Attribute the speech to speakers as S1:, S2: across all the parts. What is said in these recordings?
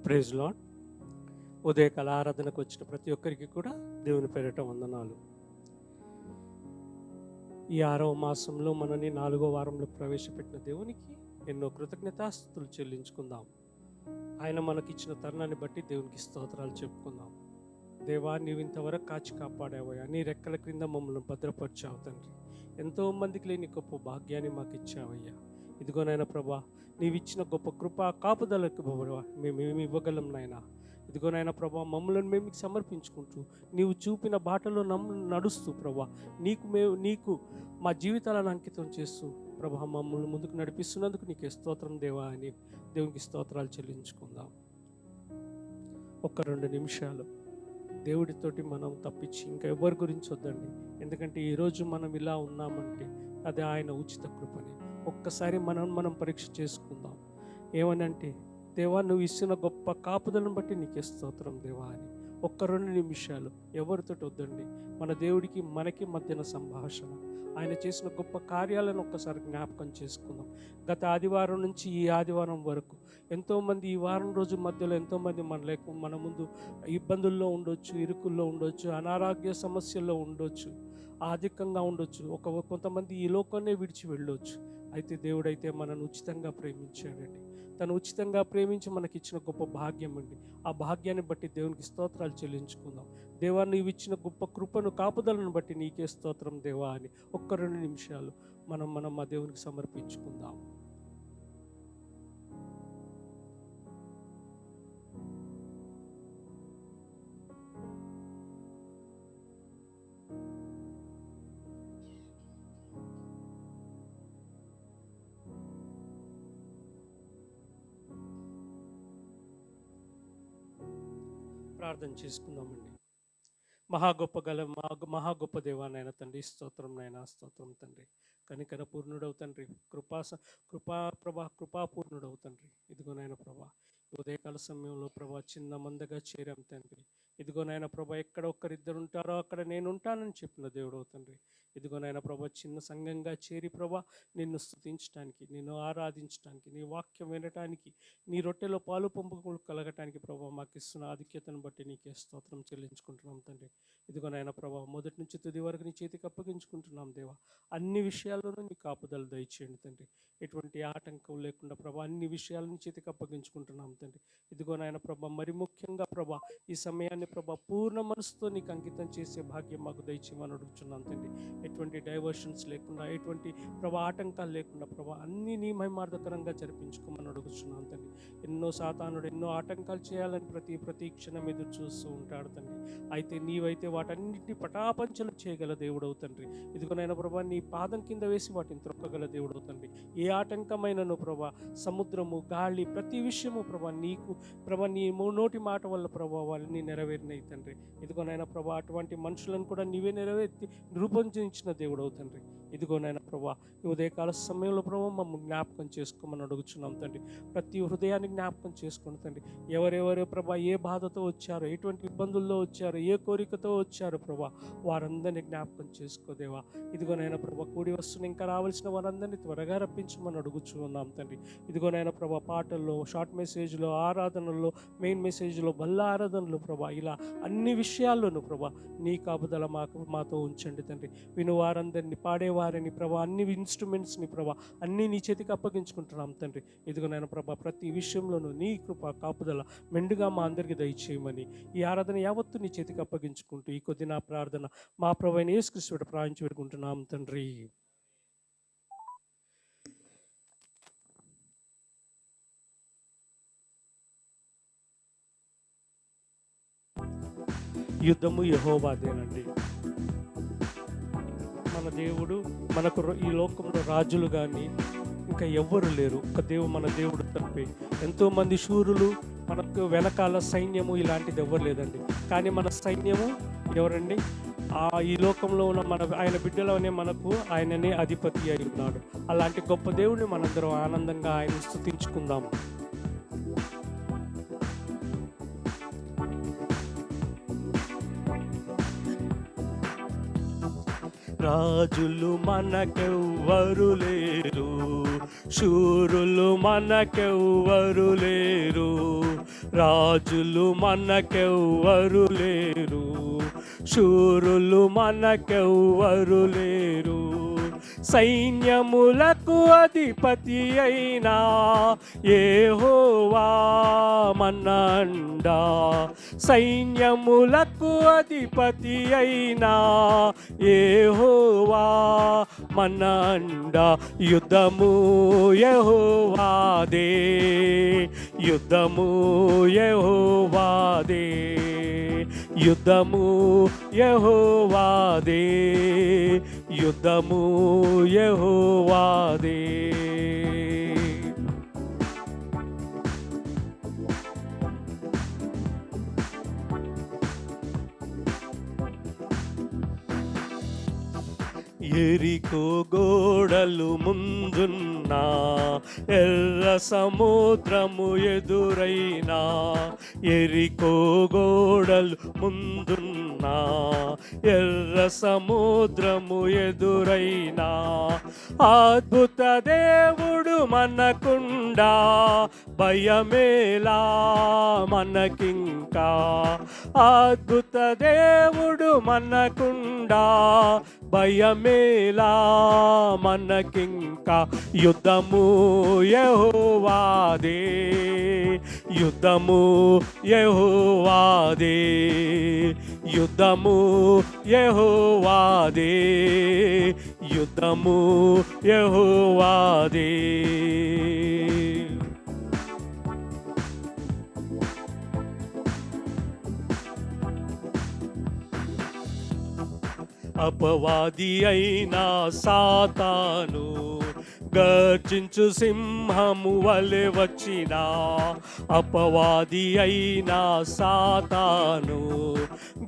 S1: Praise lord. ఉదయకాల ఆరాధనకు వచ్చిన ప్రతి ఒక్కరికి కూడా దేవుని పేరిట వందనాలు. ఈ 6వ మాసంలో మనని 4వ వారంలో ప్రవేశపెట్టిన దేవునికి ఎన్నో కృతజ్ఞతాస్తుతులు చెల్లించుకుందాం. ఆయన మనకిచ్చిన తరుణాన్ని బట్టి దేవునికి స్తోత్రాలు చెప్పుకుందాం. దేవా, నీవు ఇంతవరకు కాచి కాపాడావయ్యా, నీ రెక్కల క్రింద మమ్మల్ని భద్రపరిచావు తండ్రి. ఎంతో మందికి లేని గొప్ప భాగ్యాన్ని మాకు ఇచ్చావయ్యా. ఇదిగోనైనా ప్రభా, నీవిచ్చిన గొప్ప కృప కాపుదలకు మేమేమి ఇవ్వగలం నాయనా. ఇదిగోనైనా ప్రభా, మమ్మల్ని మేము సమర్పించుకుంటూ నీవు చూపిన బాటలో నడుస్తూ ప్రభా, నీకు మా జీవితాలను అంకితం చేస్తూ ప్రభా, మమ్మల్ని ముందుకు నడిపిస్తున్నందుకు నీకే స్తోత్రం దేవా అని దేవునికి స్తోత్రాలు చెల్లించుకుందాం. 1-2 నిమిషాలు దేవుడితోటి మనం తప్పించి ఇంకా ఎవరి గురించి వద్దండి. ఎందుకంటే ఈరోజు మనం ఇలా ఉన్నామంటే అది ఆయన ఉచిత కృపని. ఒక్కసారి మనం పరీక్ష చేసుకుందాం. ఏమనంటే, దేవా, నువ్వు ఇచ్చిన గొప్ప కాపుదలను బట్టి నీకే స్తోత్రం దేవా అని 1-2 నిమిషాలు ఎవరితోటి వద్దండి. మన దేవుడికి మనకి మధ్యన సంభాషణ, ఆయన చేసిన గొప్ప కార్యాలను ఒక్కసారి జ్ఞాపకం చేసుకుందాం. గత ఆదివారం నుంచి ఈ ఆదివారం వరకు ఎంతోమంది ఈ వారం రోజు మధ్యలో ఎంతోమంది మన ముందు ఇబ్బందుల్లో ఉండొచ్చు, ఇరుకుల్లో ఉండొచ్చు, అనారోగ్య సమస్యల్లో ఉండొచ్చు, ఆధికంగా ఉండొచ్చు, కొంతమంది ఈ లోకాన్నే విడిచి వెళ్ళొచ్చు. అయితే దేవుడైతే మనను ఉచితంగా ప్రేమించాడండి. తను ఉచితంగా ప్రేమించి మనకిచ్చిన గొప్ప భాగ్యం అండి. ఆ భాగ్యాన్ని బట్టి దేవునికి స్తోత్రాలు చెల్లించుకుందాం. దేవా, నీవు ఇచ్చిన గొప్ప కృపను కాపుదలను బట్టి నీకే స్తోత్రం దేవా అని 1-2 నిమిషాలు మనం మా దేవునికి సమర్పించుకుందాం. ప్రార్థన చేసుకుందామండి. మహా గొప్ప దేవానైనా తండ్రి, స్తోత్రం నాయనా, స్తోత్రం తండ్రి. కనికర పూర్ణుడవు తండ్రి, కృపాపూర్ణుడవు తండ్రి. ఇదిగోనైనా ప్రభా, ఉదయకాల సమయంలో ప్రభా చిన్న మందగా చేరాం తండ్రి. ఇదిగోనైనా ప్రభా, ఎక్కడ ఒక్కరిద్దరు ఉంటారో అక్కడ నేను ఉంటానని చెప్పిన దేవుడవు తండ్రి. ఇదిగోనైనా ప్రభా, చిన్న సంఘంగా చేరి ప్రభా నిన్ను స్తుతించడానికి, నిన్ను ఆరాధించడానికి, నీ వాక్యం వినటానికి, నీ రొట్టెలో పాలు పంపులు కలగటానికి ప్రభా మాకు ఇస్తున్న ఆధిక్యతను బట్టి నీకే స్తోత్రం చెల్లించుకుంటున్నాం తండ్రి. ఇదిగోనైనా ప్రభా, మొదటి నుంచి తుది వరకు నీ చేతికి అప్పగించుకుంటున్నాం దేవా. అన్ని విషయాల్లోనూ నీ కాపుదలు దయచేయండి తండ్రి. ఎటువంటి ఆటంకం లేకుండా ప్రభా అన్ని విషయాలను చేతికి అప్పగించుకుంటున్నాం తండ్రి. ఇదిగోనైనా ప్రభా, మరి ముఖ్యంగా ప్రభా ఈ సమయాన్ని ప్రభా పూర్ణ మనసుతో నీకు అంకితం చేసే భాగ్యం మాకు దయచేయమని అడుగుతున్నాం తండ్రి. ఎటువంటి డైవర్షన్స్ లేకుండా, ఎటువంటి ప్రభా ఆటంకాలు లేకుండా ప్రభా అన్ని నీ మహిమార్థకరంగా జరిపించుకోమని అడుగుతున్నాం తండ్రి. సాతానుడు ఎన్నో ఆటంకాలు చేయాలని ప్రతి క్షణం ఎదురు చూస్తూ ఉంటాడు తండ్రి. అయితే నీవైతే వాటన్నిటిని పటాపంచలు చేయగల దేవుడవు తండ్రి. ఇదిగోనైనా ప్రభా, నీ పాదం కింద వేసి వాటిని త్రొక్కగల దేవుడవు తండ్రి. ఏ ఆటంకమైనను ప్రభా, సముద్రము, గాలి, ప్రతి విషయము ప్రభా నీకు ప్రభా నీ నోటి మాట వల్ల ప్రభా వాళ్ళని నెరవేరినాయి తండ్రి. ఇదిగోనైనా ప్రభా, అటువంటి మనుషులను కూడా నీవే నెరవేర్చి నిరూపించిన దేవుడవు తండ్రి. ఇదిగోనైనా ప్రభా, ఈ ఉదయకాల సమయంలో ప్రభా మమ్మల్ని జ్ఞాపకం చేసుకోమని అడుగుచున్నాం తండ్రి. ప్రతి హృదయాన్ని జ్ఞాపకం చేసుకోండి తండ్రి. ఎవరెవరు ప్రభా ఏ బాధతో వచ్చారో, ఎటువంటి ఇబ్బందుల్లో వచ్చారో, ఏ కోరికతో వచ్చారో ప్రభా వారందరినీ జ్ఞాపకం చేసుకోదేవా. ఇదిగోనైనా ప్రభా, కూడి వస్తున్న ఇంకా రావాల్సిన వారందరినీ త్వరగా రప్పించమని అడుగుచున్నాం తండ్రి. ఇదిగోనైనా ప్రభా, పాటల్లో, షార్ట్ మెసేజ్లో, ఆరాధనల్లో, మెయిన్ మెసేజ్లో, బల్ల ఆరాధనలో ప్రభా ఇలా అన్ని విషయాల్లోనూ ప్రభా నీ కాపుదల మాతో ఉంచండి తండ్రి. వినువారందరినీ, పాడేవారిని ప్రభా, అన్ని ఇన్స్ట్రుమెంట్స్ని ప్రభా అన్నీ నీ చేతికి అప్పగించుకుంటున్నాం తండ్రి. ఇదిగోనైనా ప్రభా, ప్రతి విషయంలోనూ నీ కృప కాపుదల మెండుగా మా అందరికీ దయచేయమని ఈ ఆరాధన యావత్తు నీ చేతికి అప్పగించుకుంటూ ఈ కొద్ది నా ప్రార్థన మా ప్రభువైన యేసుక్రీస్తు ప్రార్థించి పెట్టుకుంటున్నాం తండ్రి. యుద్ధము యెహోవాదేనండి. మన దేవుడు, మనకు ఈ లోకంలో రాజులు కానీ ఇంకా ఎవ్వరు లేరు. మన దేవుడు తప్పే. ఎంతోమంది శూరులు, మనకు వెనకాల సైన్యము ఇలాంటిది ఎవ్వరు లేదండి. కానీ మన సైన్యము ఎవరండి? ఈ లోకంలో ఉన్న ఆయన బిడ్డలోనే మనకు ఆయననే అధిపతి అయి ఉన్నాడు. అలాంటి గొప్ప దేవుడిని మనందరం ఆనందంగా ఆయన స్తుతించుకుందాం. రాజులు మనకెవ్వరు లేరు, శూరులు మనకెవ్వరు లేరు, రాజులు మనకెవ్వరు లేరు, శూరులు మనకెవ్వరు లేరు. సైన్యములకు అధిపతి అయినా యెహోవా మన అండా, సైన్యములకు అధిపతి అయినా యెహోవా మన అండా. యుద్ధము యెహోవాదే, యుద్ధము యెహోవాదే, యుద్ధము యెహోవాదే, యుద్ధము యెహోవాదే. ఎరికో గోడలు ముందున్నా, ఎర్ర సముద్రము ఎదురైనా, ఎరికో గోడలు ముందున్నా, ఎర్ర సముద్రము ఎదురైనా, అద్భుత దేవుడు మనకుండా భయమేలా మనకింకా, అద్భుత దేవుడు మనకుండా భయమేలా మనకింకా. యుద్ధము యెహోవాదే, యుద్ధము యెహోవాదే, యుద్ధము యెహోవాదే, యుద్ధము యెహోవాదే. అపవాది అయినా సాతాను గర్జించు సింహము వలె వచ్చినా, అపవాది అయినా సాతాను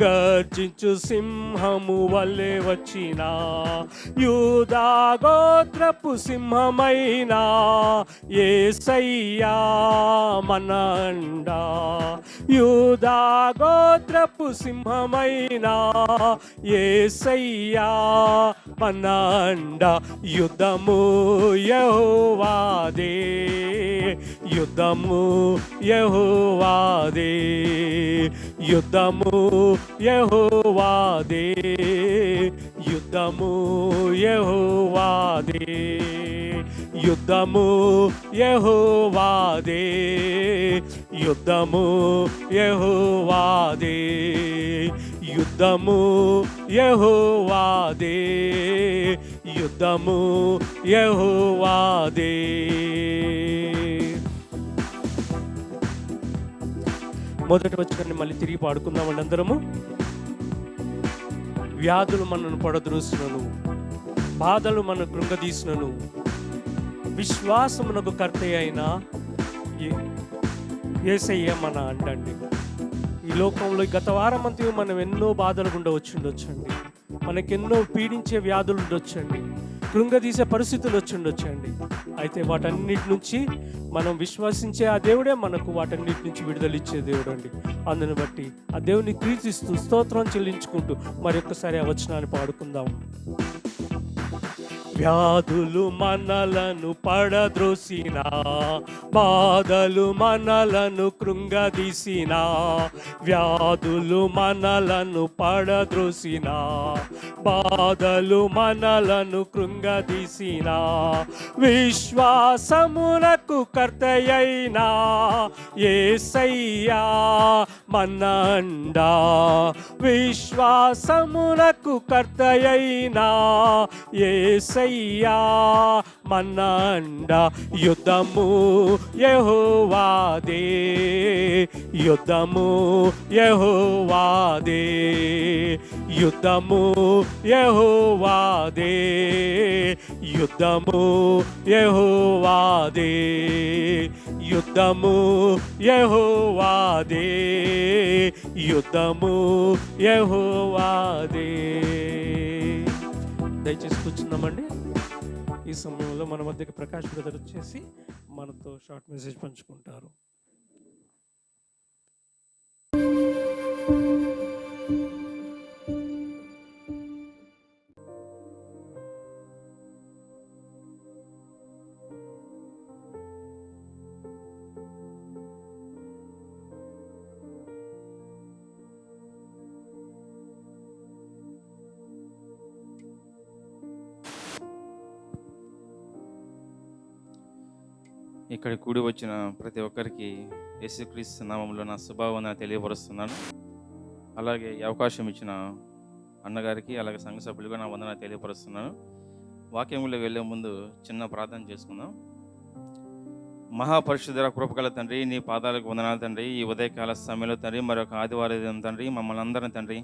S1: గర్జించు సింహము వలె వచ్చినా, యూదా గోత్రపు సింహమైనా యేసయ్యా మన అండా, యూదా గోత్రపు సింహమైనా యేసయ్యా మన అండా. యుద్ధము యెహోవాదే, యుద్ధము యెహోవాదే, యుద్ధము యెహోవాదే, యుద్ధము యెహోవాదే, యుద్ధము యెహోవాదే, యుద్ధము యెహోవాదే, యుద్ధము యెహోవాదే, యుద్ధము యెహోవాదే. మొదటి వచనాన్ని మళ్ళీ తిరిగి పాడుకుందామండి అందరము. వ్యాధులు మనను పడద్రోసినను, బాధలు మన కృంగదీసినను, విశ్వాసమునకు కర్త అయిన యేసయ్య మన అండండి. ఈ లోకంలో గత వారమంతా మనం ఎన్నో బాధలు గుండా వచ్చుండొచ్చండి, మనకెన్నో పీడించే వ్యాధులు ఉండొచ్చండి, కృంగదీసే పరిస్థితులు వచ్చుండొచ్చండి. అయితే వాటన్నిటి నుంచి మనం విశ్వసించే ఆ దేవుడే మనకు వాటన్నిటి నుంచి విడుదలిచ్చే దేవుడు అండి. అందుని బట్టి ఆ దేవుని కీర్తిస్తూ స్తోత్రం చెల్లించుకుంటూ మరొకసారి ఆ వచనాన్ని పాడుకుందాం. వ్యాధులు మనలను పడద్రోసినా, బాధలు మనలను కృంగదీసినా, వ్యాధులు మనలను పడద్రోసినా, బాధలు మనలను కృంగదీసినా, విశ్వాసమునకు కర్తయైనా యేసయ్యా మన అండా, విశ్వాసమునకు కర్తయైనా యేసయ్యా మన అండా. యుద్ధము యెహోవాదే, యుద్ధము యెహోవాదే, యుద్ధము యెహోవాదే, యుద్ధము యెహోవాదే, యుద్ధము యెహోవాదే, యుద్ధము యెహోవాదే. దయచేసి కూర్చున్నామండి. ఈ సమయంలో మన మధ్యకి ప్రకాష్ బ్రదర్ వచ్చేసి మనతో షార్ట్ మెసేజ్ పంచుకుంటారు.
S2: ఇక్కడ కూడి వచ్చిన ప్రతి ఒక్కరికి యేసుక్రీస్తు నామంలో నా శుభావందన తెలియపరుస్తున్నాను. అలాగే ఈ అవకాశం ఇచ్చిన అన్నగారికి అలాగే సంఘ సభ్యులుగా నా వందన తెలియపరుస్తున్నాను. వాక్యంలో వెళ్ళే ముందు చిన్న ప్రార్థన చేసుకుందాం. మహాపరిశుద్ధ కృపగల తండ్రి, నీ పాదాలకు వందనాలు తండ్రి. ఈ ఉదయకాల సమయంలో తండ్రి, మరొక ఆదివారం తండ్రి, మమ్మల్ని అందరం తండ్రి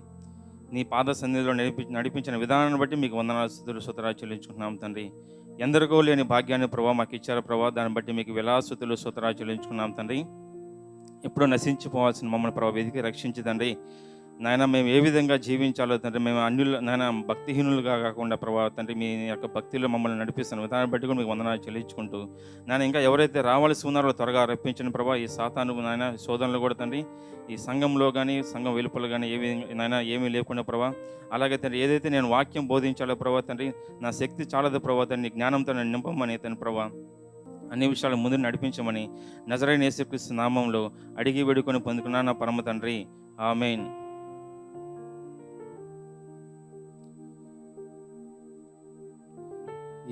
S2: నీ పాద సన్నిధిలో నడిపించిన విధానాన్ని బట్టి మీకు వందనాలు స్తుతులు చెల్లించుకుంటున్నాం తండ్రి. ఎందరికో లేని భాగ్యాన్ని ప్రభావ మాకు ఇచ్చారు ప్రభావ, దాన్ని బట్టి మీకు స్తుతులు చెల్లించుకున్నాం తండ్రి. ఎప్పుడో నశించిపోవాల్సిన మమ్మల్ని ప్రభావ వెతికి రక్షించదండి నాయన. మేము ఏ విధంగా జీవించాలో తండ్రి, మేము అన్యులు నాయన భక్తిహీనులుగా కాకుండా ప్రభావ తండ్రి, మీ యొక్క భక్తిలో మమ్మల్ని నడిపిస్తున్న విధానం బట్టి కూడా మీకు వందనాలు చెల్లించుకుంటూ నాయన, ఇంకా ఎవరైతే రావాల్సి ఉన్నారో త్వరగా రప్పించిన ప్రభావ, ఈ సాతాను నాయన శోధనలు కూడా తండ్రి, ఈ సంఘంలో కానీ సంఘం వెలుపల కానీ నాయన ఏమీ లేకుండా ప్రభావ, అలాగే తండ్రి ఏదైతే నేను వాక్యం బోధించాలో ప్రభావ తండ్రి, నా శక్తి చాలదు ప్రభావ తండ్రి, జ్ఞానంతో నన్ను నింపమని తండ్రి ప్రభావ, అన్ని విషయాలు ముందు నడిపించమని నజరేయుడైన యేసుక్రీస్తు నామంలో అడిగి వేడుకొని పొందుకున్నాను నా పరమ తండ్రి, ఆమేన్.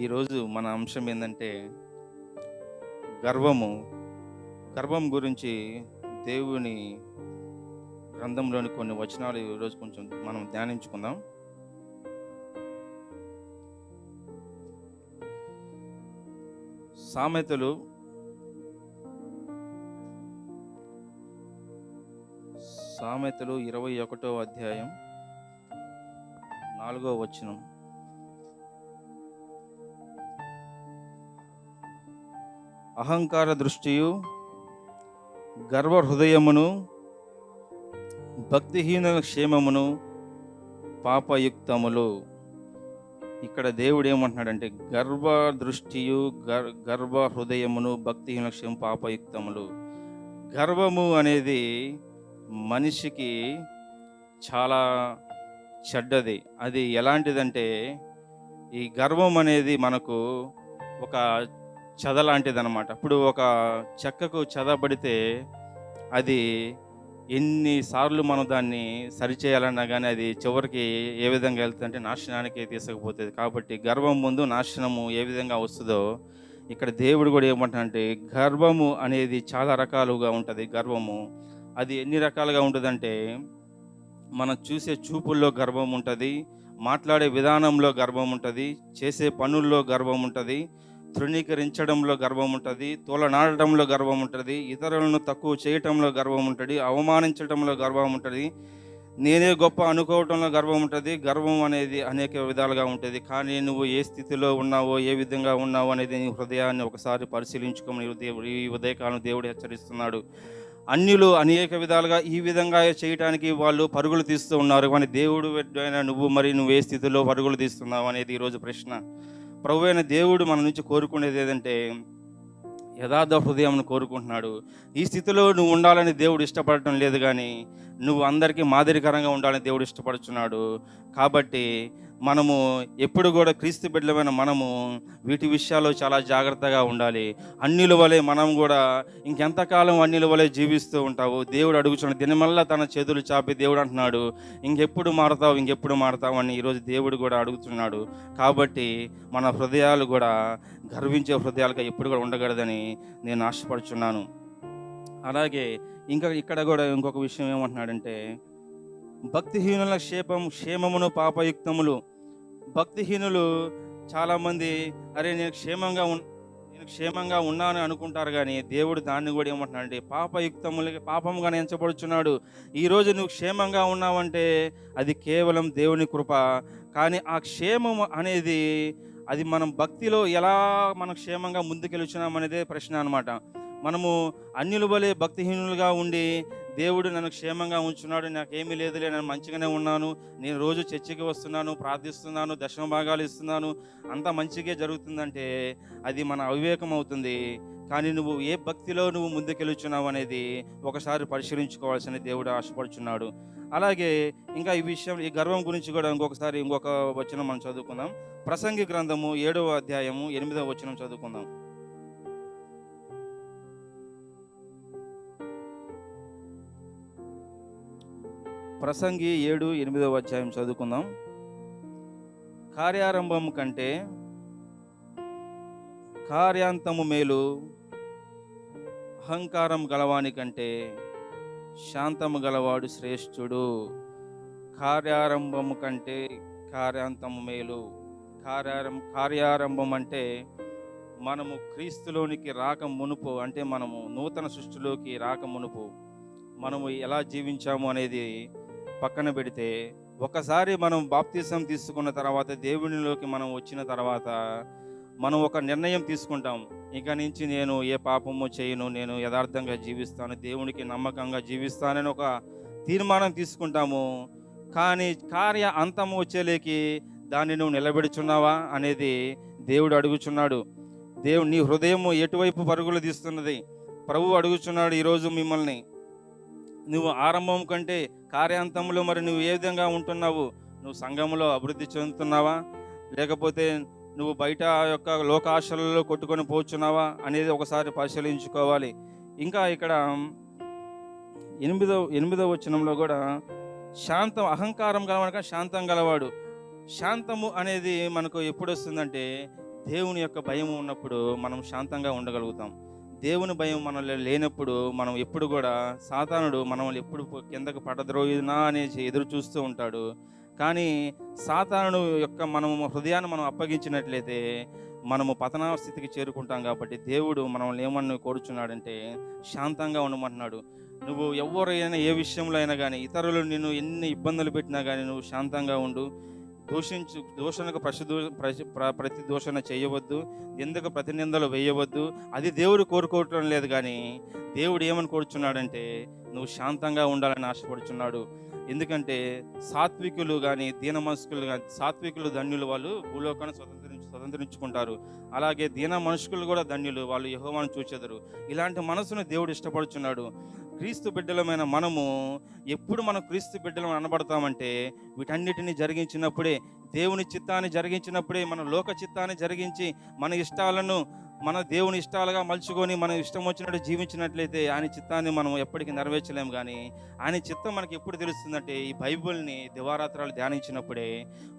S2: ఈరోజు మన అంశం ఏంటంటే గర్వం గురించి దేవుని గ్రంథంలోని కొన్ని వచనాలు ఈరోజు కొంచెం మనం ధ్యానించుకుందాం. సామెతలు 21వ అధ్యాయం 4వ వచనం. అహంకార దృష్టియు గర్వ హృదయమును భక్తిహీనుల క్షేమమును పాపయుక్తములు. ఇక్కడ దేవుడు ఏమంటున్నాడంటే గర్వ దృష్టియు గర్వ హృదయమును భక్తిహీనుల క్షేమం పాపయుక్తములు. గర్వము అనేది మనిషికి చాలా చెడ్డది. అది ఎలాంటిదంటే, ఈ గర్వం అనేది మనకు ఒక చెద లాంటిదన్నమాట. ఇప్పుడు ఒక చెక్కకు చెదబడితే అది ఎన్నిసార్లు మనం దాన్ని సరిచేయాలన్నా కానీ అది చివరికి ఏ విధంగా వెళ్తుందంటే నాశనానికి తీసుకుపోతుంది. కాబట్టి గర్వం ముందు నాశనము ఏ విధంగా వస్తుందో ఇక్కడ దేవుడు కూడా ఏమంటాడంటే గర్వము అనేది చాలా రకాలుగా ఉంటుంది. గర్వము అది ఎన్ని రకాలుగా ఉంటుందంటే, మనం చూసే చూపుల్లో గర్వం ఉంటుంది, మాట్లాడే విధానంలో గర్వం ఉంటుంది, చేసే పనుల్లో గర్వం ఉంటుంది, తృణీకరించడంలో గర్వం ఉంటుంది, తోలనాడటంలో గర్వం ఉంటుంది, ఇతరులను తక్కువ చేయటంలో గర్వం ఉంటుంది, అవమానించడంలో గర్వం ఉంటుంది, నేనే గొప్ప అనుకోవటంలో గర్వం ఉంటుంది. గర్వం అనేది అనేక విధాలుగా ఉంటుంది. కానీ నువ్వు ఏ స్థితిలో ఉన్నావో, ఏ విధంగా ఉన్నావో అనేది నీ హృదయాన్ని ఒకసారి పరిశీలించుకోమని ఈ ఉదయకాలం దేవుడు హెచ్చరిస్తున్నాడు. అన్యులు అనేక విధాలుగా ఈ విధంగా చేయటానికి వాళ్ళు పరుగులు తీస్తూ ఉన్నారు. కానీ దేవుడు అయినా నువ్వు ఏ స్థితిలో పరుగులు తీస్తున్నావు అనేది ఈరోజు ప్రశ్న. ప్రభు అయిన దేవుడు మన నుంచి కోరుకునేది ఏదంటే యథార్థ హృదయంను కోరుకుంటున్నాడు. ఈ స్థితిలో నువ్వు ఉండాలని దేవుడు ఇష్టపడటం లేదు, కానీ నువ్వు అందరికీ మాదిరికరంగా ఉండాలని దేవుడు ఇష్టపడుతున్నాడు. కాబట్టి మనము ఎప్పుడు కూడా క్రీస్తు బిడ్డలమైన మనము వీటి విషయాల్లో చాలా జాగ్రత్తగా ఉండాలి. అన్యుల వలె మనం కూడా ఇంకెంతకాలం అన్యుల వలె జీవిస్తూ ఉంటావు? దేవుడు అడుగుతున్నాడు. దినమల్లా తన చేతులు చాపి దేవుడు అంటున్నాడు, ఇంకెప్పుడు మారతావు అని ఈరోజు దేవుడు కూడా అడుగుతున్నాడు. కాబట్టి మన హృదయాలు కూడా గర్వించే హృదయాలుగా ఎప్పుడు కూడా ఉండకూడదని నేను ఆశపడుచున్నాను. అలాగే ఇక్కడ కూడా ఇంకొక విషయం ఏమంటున్నాడంటే భక్తిహీనుల క్షేమమును పాపయుక్తములు. భక్తిహీనులు చాలామంది నేను క్షేమంగా ఉన్నాను అనుకుంటారు, కానీ దేవుడు దాన్ని కూడా ఏమంటున్నాడంటే పాపయుక్తములకి పాపముగా ఎంచబడుచున్నాడు. ఈరోజు నువ్వు క్షేమంగా ఉన్నావంటే అది కేవలం దేవుని కృప. కానీ ఆ క్షేమము అనేది అది మనం భక్తిలో ఎలా మనం క్షేమంగా ముందుకెళ్ళుచున్నాం అనేదే ప్రశ్న అనమాట. మనము అన్యుల వలె భక్తిహీనులుగా ఉండి దేవుడు నన్ను క్షేమంగా ఉంచున్నాడు, నాకేమీ లేదులే, నేను మంచిగానే ఉన్నాను, నేను రోజు చర్చికి వస్తున్నాను, ప్రార్థిస్తున్నాను, దశమ భాగాలు ఇస్తున్నాను, అంతా మంచిగా జరుగుతుందంటే అది మన అవివేకం అవుతుంది. కానీ నువ్వు ఏ భక్తిలో నువ్వు ముందుకెళ్ళుచున్నావు అనేది ఒకసారి పరిశీలించుకోవాల్సిన దేవుడు ఆశపడుచున్నాడు. అలాగే ఇంకా ఈ గర్వం గురించి కూడా ఇంకొక వచనం మనం చదువుకుందాం. ప్రసంగి గ్రంథము 7వ అధ్యాయము 8వ వచనం చదువుకుందాం. ప్రసంగి 7:8వ అధ్యాయం చదువుకుందాం. కార్యారంభం కంటే కార్యాంతము మేలు, అహంకారం గలవాని కంటే శాంతము గలవాడు శ్రేష్ఠుడు. కార్యారంభము కంటే కార్యాంతము మేలు. కార్యారంభం అంటే మనము క్రీస్తులోనికి రాక మునుపు, అంటే మనము నూతన సృష్టిలోకి రాక మునుపు మనము ఎలా జీవించాము అనేది పక్కన పెడితే, ఒకసారి మనం బాప్తిసం తీసుకున్న తర్వాత, దేవునిలోకి మనం వచ్చిన తర్వాత మనం ఒక నిర్ణయం తీసుకుంటాం. ఇక నుంచి నేను ఏ పాపము చేయను, నేను యథార్థంగా జీవిస్తాను, దేవునికి నమ్మకంగా జీవిస్తానని ఒక తీర్మానం తీసుకుంటాము. కానీ కార్య అంతము వచ్చేలేకి దాన్ని నువ్వు నిలబెడుచున్నావా అనేది దేవుడు అడుగుచున్నాడు. నీ హృదయం ఎటువైపు పరుగులు తీస్తున్నది? ప్రభువు అడుగుచున్నాడు ఈరోజు మిమ్మల్ని. నువ్వు ఆరంభం కంటే కార్యాంతంలో మరి నువ్వు ఏ విధంగా ఉంటున్నావు? నువ్వు సంఘంలో అభివృద్ధి చెందుతున్నావా, లేకపోతే నువ్వు బయట యొక్క లోకాశలలో కొట్టుకొని పోచున్నావా అనేది ఒకసారి పరిశీలించుకోవాలి. ఇంకా ఇక్కడ 8వ వచనంలో కూడా అహంకారం గలవాడు శాంతం గలవాడు. శాంతము అనేది మనకు ఎప్పుడు వస్తుందంటే, దేవుని యొక్క భయం ఉన్నప్పుడు మనం శాంతంగా ఉండగలుగుతాం. దేవుని భయం మనలో లేనప్పుడు మనం ఎప్పుడు కూడా, సాతానుడు మనల్ని ఎప్పుడు కిందకు పడద్రోయినా అనేసి ఎదురు చూస్తూ ఉంటాడు. కానీ సాతానుడు యొక్క మనము హృదయాన్ని మనం అప్పగించినట్లయితే మనము పతనా స్థితికి చేరుకుంటాం. కాబట్టి దేవుడు మనల్ని ఏమని కోరుచున్నాడంటే, శాంతంగా ఉండమంటున్నాడు. నువ్వు ఎవరైనా ఏ విషయంలో అయినా కానీ, ఇతరులు నిన్ను ఎన్ని ఇబ్బందులు పెట్టినా కానీ నువ్వు శాంతంగా ఉండు. దూషణకు ప్రతి దూషణ చేయవద్దు, ఎందుకు ప్రతినిందలు వేయవద్దు. అది దేవుడు కోరుకోవటం లేదు. కానీ దేవుడు ఏమని కోరుచున్నాడంటే, నువ్వు శాంతంగా ఉండాలని ఆశపడుచున్నాడు. ఎందుకంటే సాత్వికులు కానీ దీన మనస్కులు కానీ, సాత్వికులు ధన్యులు, వాళ్ళు భూలోకాన్ని స్వతంత్రించుకుంటారు. అలాగే దీన మనుషులు కూడా ధన్యులు, వాళ్ళు యెహోవాను చూచెదరు. ఇలాంటి మనసును దేవుడు ఇష్టపడుచున్నాడు. క్రీస్తు బిడ్డలమైన మనము ఎప్పుడు మనం క్రీస్తు బిడ్డలం అనబడతామంటే, వీటన్నిటిని జరిగించినప్పుడే, దేవుని చిత్తాన్ని జరిగించినప్పుడే, మన లోక చిత్తాన్ని జరిగించి మన ఇష్టాలను మన దేవుని ఇష్టాలుగా మలుచుకొని మనం ఇష్టం వచ్చినట్టు జీవించినట్లయితే ఆయన చిత్తాన్ని మనం ఎప్పటికీ నెరవేర్చలేము. కానీ ఆయన చిత్తం మనకి ఎప్పుడు తెలుస్తుందంటే, ఈ బైబిల్ని దివారాత్రాలు ధ్యానించినప్పుడే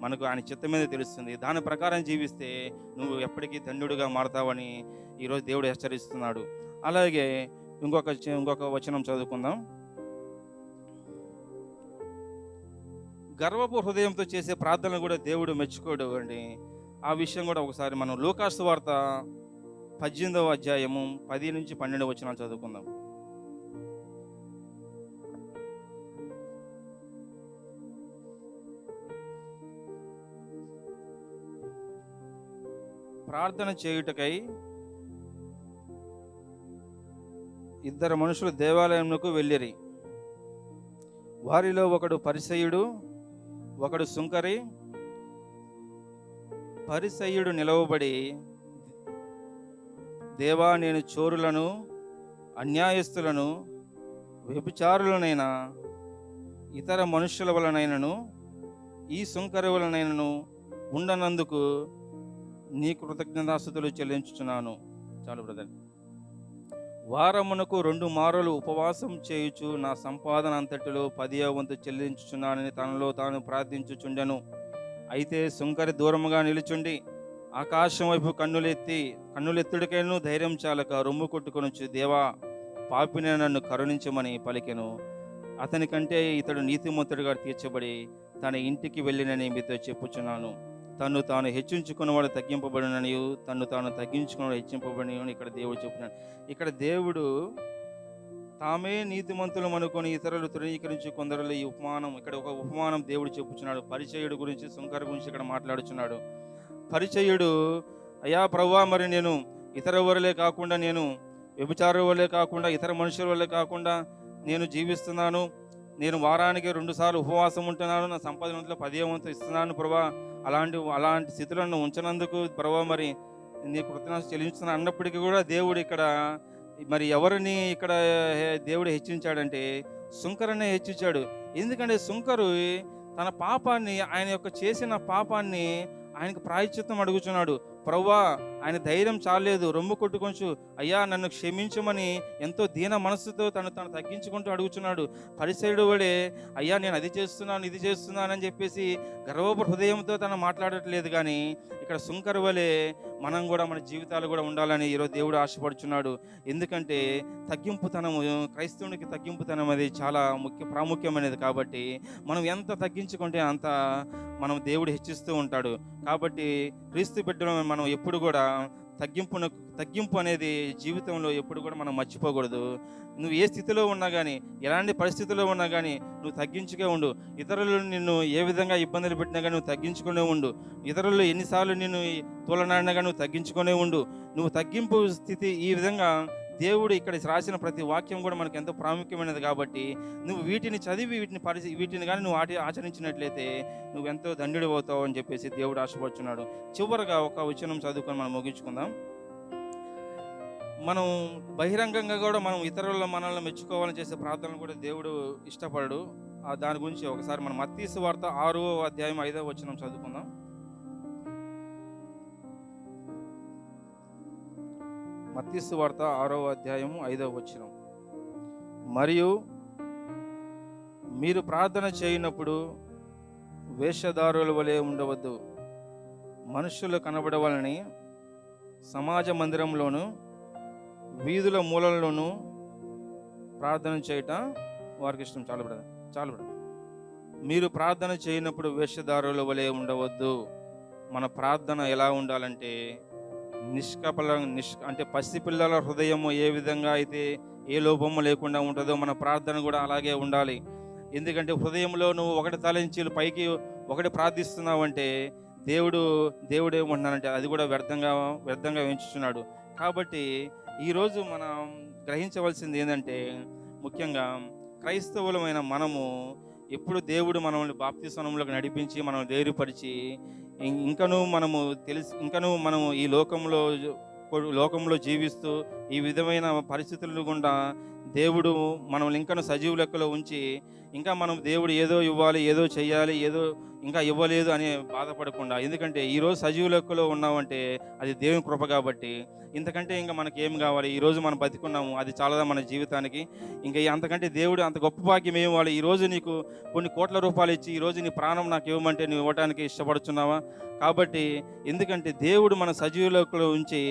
S2: మనకు ఆయన చిత్తం మీద తెలుస్తుంది. దాని ప్రకారం జీవిస్తే నువ్వు ఎప్పటికీ ధన్యుడిగా మారతావని ఈరోజు దేవుడు హెచ్చరిస్తున్నాడు. అలాగే ఇంకొక వచనం చదువుకుందాం. గర్వపు హృదయంతో చేసే ప్రార్థనలు కూడా దేవుడు మెచ్చుకోడు అండి. ఆ విషయం కూడా ఒకసారి మనం లూకాసు సువార్త 18వ అధ్యాయము 10 నుంచి 12 వచనాలు చదువుకుందాం. ప్రార్థన చేయుటకై 2 మనుషులు దేవాలయమునకు వెళ్ళిరి. వారిలో ఒకడు పరిసయ్యుడు, ఒకడు సుంకరి. పరిసయ్యుడు నిలవబడి, దేవా, నేను చోరులను, అన్యాయస్తులను, వ్యభిచారులనైనా, ఇతర మనుషుల వలనైనను, ఈ సుంకరి వలనైనను ఉండనందుకు నీ కృతజ్ఞతాస్తుతులు చెల్లించుచున్నాను. చాలు బ్రదర్. వారమునకు 2 మారులు ఉపవాసం చేయుచు నా సంపాదన అంతటిలో 10వ వంతు చెల్లించుచున్నానని తనలో తాను ప్రార్థించుచుండెను. అయితే సుంకరి దూరముగా నిలుచుండి ఆకాశం వైపు కన్నులెత్తుడికైనా ధైర్యం చాలక రొమ్ము కొట్టుకొనొచ్చు, దేవా, పాపిని నన్ను కరుణించమని పలికెను. అతని కంటే ఇతడు నీతిమంతుడిగా తీర్చబడి తన ఇంటికి వెళ్ళినని మీతో చెప్పుచున్నాను. తను తాను హెచ్చించుకున్నవాడు తగ్గింపబడిననియు, తను తాను తగ్గించుకున్నవాడు హెచ్చింపబడినని ఇక్కడ దేవుడు చెప్తున్నాడు. ఇక్కడ దేవుడు తామే నీతిమంతులం అనుకొని ఇతరులు తృణీకరించి కొందరులు ఈ ఉపమానం, ఇక్కడ ఒక ఉపమానం దేవుడు చెప్పుచున్నాడు. పరిచయుడు గురించి, సుంకర గురించి ఇక్కడ మాట్లాడుచున్నాడు. పరిచయుడు, అయ్యా ప్రభువా, మరి నేను ఇతర వరలే కాకుండా, నేను వ్యభిచారుల వల్లే కాకుండా, ఇతర మనుషుల వల్లే కాకుండా నేను జీవిస్తున్నాను. నేను వారానికి 2 సార్లు ఉపవాసం ఉంటున్నాను. నా సంపాదనలో 10వ వంతు ఇస్తున్నాను ప్రభా. అలాంటి స్థితులను ఉంచినందుకు ప్రభా మరి నీ కృతజ్ఞత చెల్లించుతున్నాను అన్నప్పటికీ కూడా దేవుడు ఇక్కడ మరి ఎవరిని ఇక్కడ దేవుడు హెచ్చించాడంటే సుంకరుని హెచ్చించాడు. ఎందుకంటే సుంకరు తన పాపాన్ని, ఆయన యొక్క చేసిన పాపాన్ని ఆయనకు ప్రాయశ్చిత్తం అడుగుచున్నాడు. ప్రభువా, ఆయన ధైర్యం చాలేదు, రొమ్ము కొట్టుకొంచు, అయ్యా నన్ను క్షమించమని ఎంతో దీన మనస్సుతో తను తగ్గించుకుంటూ అడుగుచున్నాడు. పరిసయుడు వాడే, అయ్యా నేను అది చేస్తున్నాను, ఇది చేస్తున్నాను అని చెప్పేసి గర్వపు హృదయంతో తను మాట్లాడట్లేదు. కానీ ఇక్కడ సుంకరు వలె మనం కూడా మన జీవితాలు కూడా ఉండాలని ఈరోజు దేవుడు ఆశపడుచున్నాడు. ఎందుకంటే తగ్గింపుతనము, క్రైస్తవునికి తగ్గింపుతనం అది చాలా ప్రాముఖ్యమైనది. కాబట్టి మనం ఎంత తగ్గించుకుంటే అంత మనం దేవుడు హెచ్చిస్తూ ఉంటాడు. కాబట్టి క్రీస్తు బిడ్డలు మనం ఎప్పుడు కూడా తగ్గింపు అనేది జీవితంలో ఎప్పుడు కూడా మనం మర్చిపోకూడదు. నువ్వు ఏ స్థితిలో ఉన్నా కానీ, ఎలాంటి పరిస్థితుల్లో ఉన్నా కానీ నువ్వు తగ్గించుకే ఉండు. ఇతరులు నిన్ను ఏ విధంగా ఇబ్బందులు పెట్టినా కానీ నువ్వు తగ్గించుకునే ఉండు. ఇతరులు ఎన్నిసార్లు నిన్ను తోలనాడినా కానీ నువ్వు తగ్గించుకునే ఉండు. నువ్వు తగ్గింపు స్థితి, ఈ విధంగా దేవుడు ఇక్కడ రాసిన ప్రతి వాక్యం కూడా మనకు ఎంతో ప్రాముఖ్యమైనది. కాబట్టి నువ్వు వీటిని చదివి వీటిని కానీ నువ్వు ఆచరించినట్లయితే నువ్వు ఎంతో ధన్యుడు అవుతావు అని చెప్పేసి దేవుడు ఆశపడుచున్నాడు. చివరగా ఒక వచనం చదువుకొని మనం ముగించుకుందాం. మనం బహిరంగంగా కూడా మనం ఇతరుల మనల్ని మెచ్చుకోవాలని చేసే ప్రార్థనలు కూడా దేవుడు ఇష్టపడడు. దాని గురించి ఒకసారి మనం మత్తయి సువార్త 6వ అధ్యాయం 5వ వచనం చదువుకుందాం. మత్తయి సువార్త 6వ అధ్యాయం 5వ వచనం. మరియు మీరు ప్రార్థన చేయనప్పుడు వేషధారుల వలె ఉండవద్దు, మనుషులు కనబడవాలని సమాజ మందిరంలోను వీధుల మూలల్లోనూ ప్రార్థన చేయటం వారికి ఇష్టం. చాలు బ్రదర్. మీరు ప్రార్థన చేయనప్పుడు వేషధారుల వలె ఉండవద్దు. మన ప్రార్థన ఎలా ఉండాలంటే అంటే పసిపిల్లల హృదయము ఏ విధంగా అయితే ఏ లోపము లేకుండా ఉంటుందో మన ప్రార్థన కూడా అలాగే ఉండాలి. ఎందుకంటే హృదయంలో నువ్వు ఒకటి తలంచి పైకి ఒకటి ప్రార్థిస్తున్నావంటే దేవుడు ఏమంటున్నానంటే అది కూడా వ్యర్థంగా ఎంచుచున్నాడు. కాబట్టి ఈరోజు మనం గ్రహించవలసింది ఏంటంటే, ముఖ్యంగా క్రైస్తవులమైన మనము ఎప్పుడు దేవుడు మనల్ని బాప్తిస్మరంలోకి నడిపించి మనల్ని ధైర్యపరిచి ఇంకనూ మనము ఈ లోకంలో జీవిస్తూ ఈ విధమైన పరిస్థితుల గుండా దేవుడు మనల్ని ఇంకనూ సజీవ లెక్కలో ఉంచి ఇంకా మనం దేవుడు ఏదో ఇవ్వాలి, ఏదో చెయ్యాలి, ఏదో ఇంకా ఇవ్వలేదు అని బాధపడకుండా, ఎందుకంటే ఈరోజు సజీవ లెక్కలో ఉన్నామంటే అది దేవుని కృప. కాబట్టి ఇంతకంటే ఇంకా మనకి ఏం కావాలి? ఈరోజు మనం బతికున్నాము, అది చాలదా మన జీవితానికి? ఇంకా అంతకంటే దేవుడు అంత గొప్ప భాగ్యం ఏం ఇవ్వాలి? ఈరోజు నీకు కొన్ని కోట్ల రూపాయలు ఇచ్చి ఈరోజు నీ ప్రాణం నాకు ఇవ్వమంటే నువ్వు ఇవ్వడానికి ఇష్టపడుతున్నావా? కాబట్టి ఎందుకంటే దేవుడు మన సజీవ లెక్కలో ఉంచి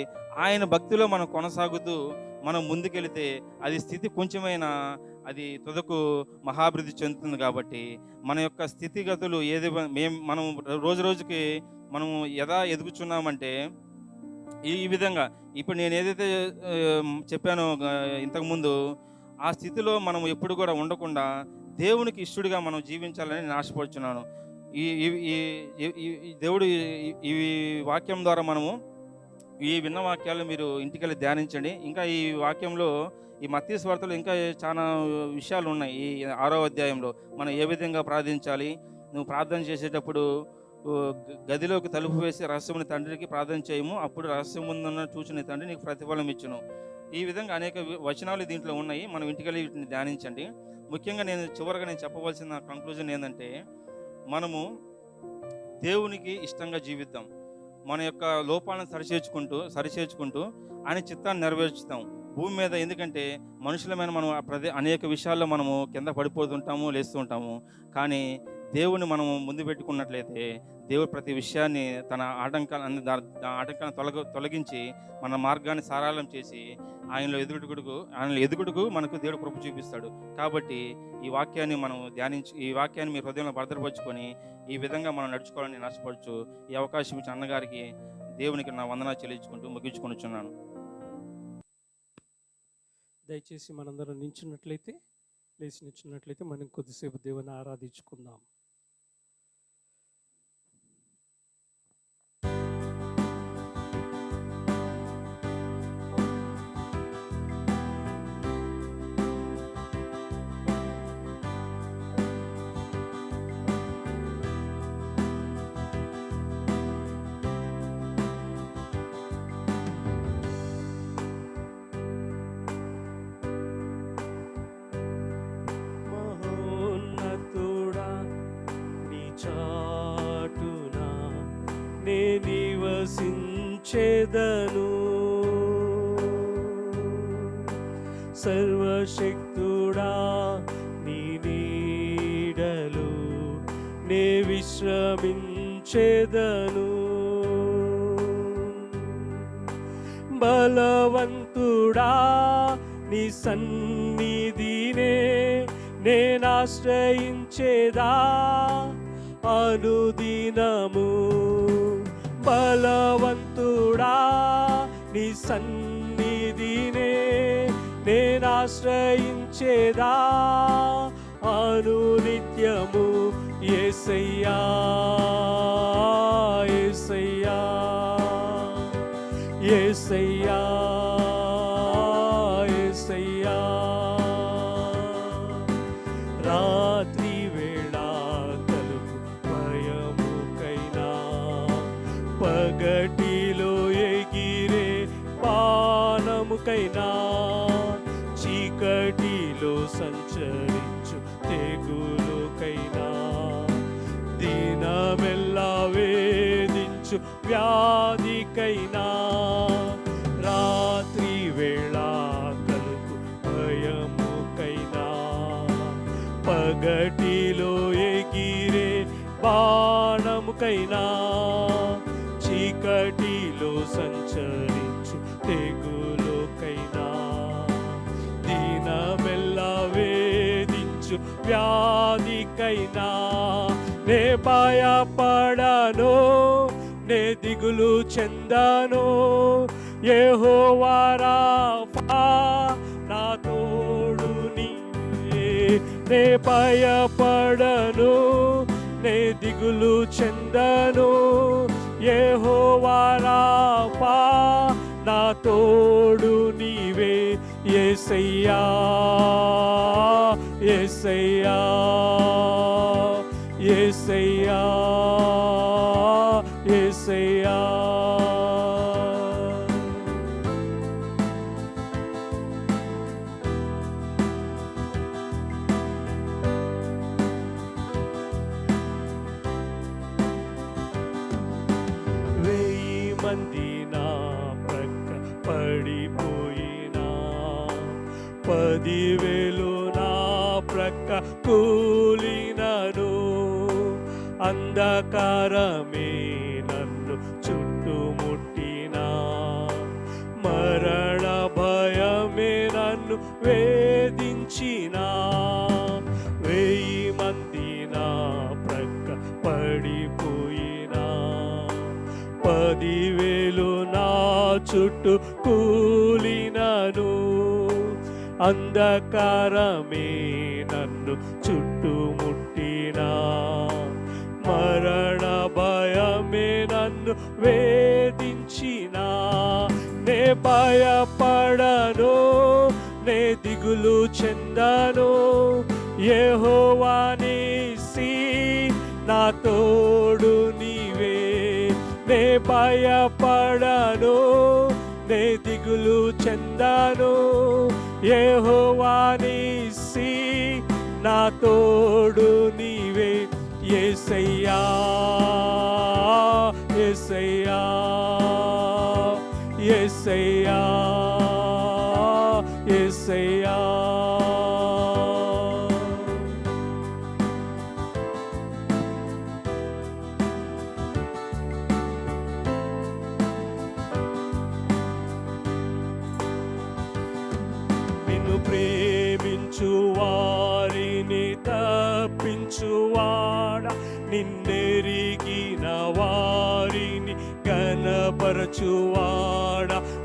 S2: ఆయన భక్తిలో మనం కొనసాగుతూ మనం ముందుకెళితే అది స్థితి కొంచెమైనా అది తుదకు మహాభివృద్ధి చెందుతుంది. కాబట్టి మన యొక్క స్థితిగతులు మనం రోజుకి మనం ఎలా ఎదుగుచున్నామంటే ఈ విధంగా ఇప్పుడు నేను ఏదైతే చెప్పానో ఇంతకుముందు, ఆ స్థితిలో మనం ఎప్పుడు కూడా ఉండకుండా దేవునికి ఇష్టడిగా మనం జీవించాలని నేను ఆశపడుచున్నాను. ఈ దేవుడు ఈ వాక్యం ద్వారా మనము ఈ విన్న వాక్యాలు మీరు ఇంటికెళ్ళి ధ్యానించండి. ఇంకా ఈ వాక్యంలో ఈ మత్తయి సువార్తలో ఇంకా చాలా విషయాలు ఉన్నాయి. ఈ 6వ అధ్యాయంలో మనం ఏ విధంగా ప్రార్థించాలి, నువ్వు ప్రార్థన చేసేటప్పుడు గదిలోకి తలుపు వేసి రహస్యముని తండ్రికి ప్రార్థన చేయము, అప్పుడు రహస్యముందున్న చూచిన తండ్రి నీకు ప్రతిఫలం ఇచ్చును. ఈ విధంగా అనేక వచనాలు దీంట్లో ఉన్నాయి. మనం ఇంటికెళ్ళి వీటిని ధ్యానించండి. ముఖ్యంగా చివరగా నేను చెప్పవలసిన కంక్లూజన్ ఏంటంటే, మనము దేవునికి ఇష్టంగా జీవిద్దాం. మన యొక్క లోపాలను సరిచేర్చుకుంటూ ఆయన చిత్తాన్ని నెరవేర్చుతాం భూమి మీద. ఎందుకంటే మనుషులమైన మనం అనేక విషయాల్లో మనము కింద పడిపోతుంటాము, లేస్తూ ఉంటాము. కానీ దేవుని మనము ముందు పెట్టుకున్నట్లయితే దేవుడు ప్రతి విషయాన్ని తన ఆటంకాలను తొలగించి మన మార్గాన్ని సారాళం చేసి ఆయనలో ఎదుగుడుకు మనకు దేవుడు కృప చూపిస్తాడు. కాబట్టి ఈ వాక్యాన్ని మనం ఈ వాక్యాన్ని మీ హృదయంలో భద్రపరుచుకొని ఈ విధంగా మనం నడుచుకోవాలని నేను ఆశపడుచు ఈ అవకాశం ఇచ్చిన అన్నగారికి దేవునికి నా వందనాలు చెల్లించుకుంటూ ముగించుకొనిచున్నాను.
S1: దయచేసి మనందరం లేచి నిల్చున్నట్లయితే మనం కొద్దిసేపు దేవుని ఆరాధించుకుందాం. నివసించెదను, సర్వశక్తుడా నీ నీడలో నే విశ్రమించెదను. బలవంతుడా నీ సన్నిధినే నేనాశ్రయించేదా అనుదినము. బలవంతుడా నీ సన్నిధినే నేనాశ్రయించేదా అనునిత్యము. యేసయ్యా యేసయ్యా యేసయ్యా యేసయ్యా. రాత్రి వేళ కలుగు భయముకైనా పగటిలో ఎగిరే బాణముకైనా చీకటిలో సంచరించు తెగులుకైనా దినమెల్లా వేధించు వ్యాధికైనా రాత్రి వేళ కలుగు భయముకైనా పగటిలో ఎగిరే బాణముకైనా చీకటిలో సంచరించు తెగులుకైనా దినమెల్లా వేధించు వ్యాధికైనా నే భయపడను, నే దిగులు చెందను. యెహోవా రాఫా నా తోడు నీవే. నే భయపడను, నే దిగులు చెందను. యెహోవా రాఫా నా తోడు నీవే. యేసయ్యా యేసయ్యా యేసయ్యా యేసయ్యా. వెయ్యి మంది నా ప్రక్క పడిపోయినా 10,000 నా ప్రక్క కూలినను అంధకారమే నన్ను చుట్టుముట్టినా మరణ భయమే నన్ను వేధించినా 1000 మంది నా ప్రక్క పడిపోయినా 10,000 నా చుట్టూ కూలినను అంధకారమే నన్ను చుట్టుముట్టినా మరణ భయమే నన్ను వేధించినా నే భయపడను నే దిగులు చెందను యెహోవా నీసి నా తోడు నీవే నే భయపడను నే దిగులు చెందను యెహోవా నీసి నా తోడు నీవే యేసయ్యా యేసయ్యా యేసయ్యా యేసయ్యా నిన్ను ప్రేమించు వారిని తప్పించువాడా నిన్నెరిగిన వారిని ఘనపరచువాడా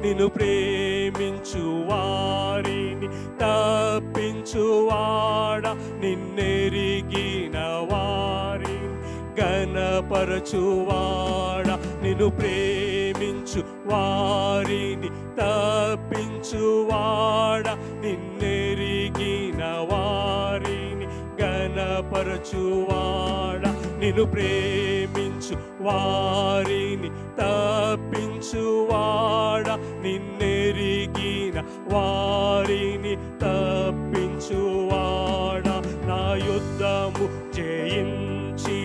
S1: నిన్ను ప్రేమించు వారిని తప్పించువాడా నిన్నెరిగిన వారిని ఘనపరచువాడా నిన్ను ప్రేమించు వారిని తప్పించువాడా నిన్నెరిగిన వారిని ఘనపరచువాడా నిన్ను ప్రేమించు వారిని తప్పించువాడా నిన్నెరిగిన వారిని తప్పించువాడా నా యుద్ధము జయించి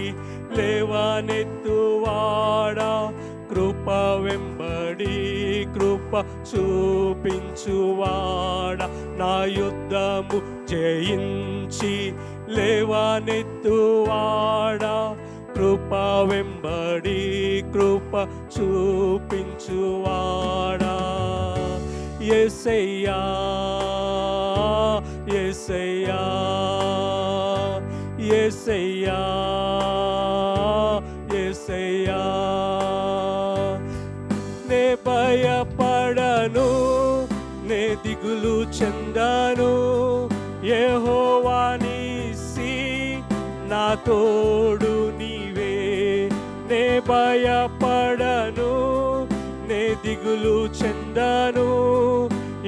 S1: లేవనెత్తువాడా కృప వెంబడి కృప చూపించువాడా నా యుద్ధము జయించి లేవనెత్తువాడా కృప వెంబడి కృప చూపించువాడా యేసయ్యా యేసయ్యా యేసయ్యా యేసయ్యా నే భయపడను నే దిగులు చెందాను యెహోవా నీసి నా తోడు నీవే నే భయపడను నే దిగులు చెందాను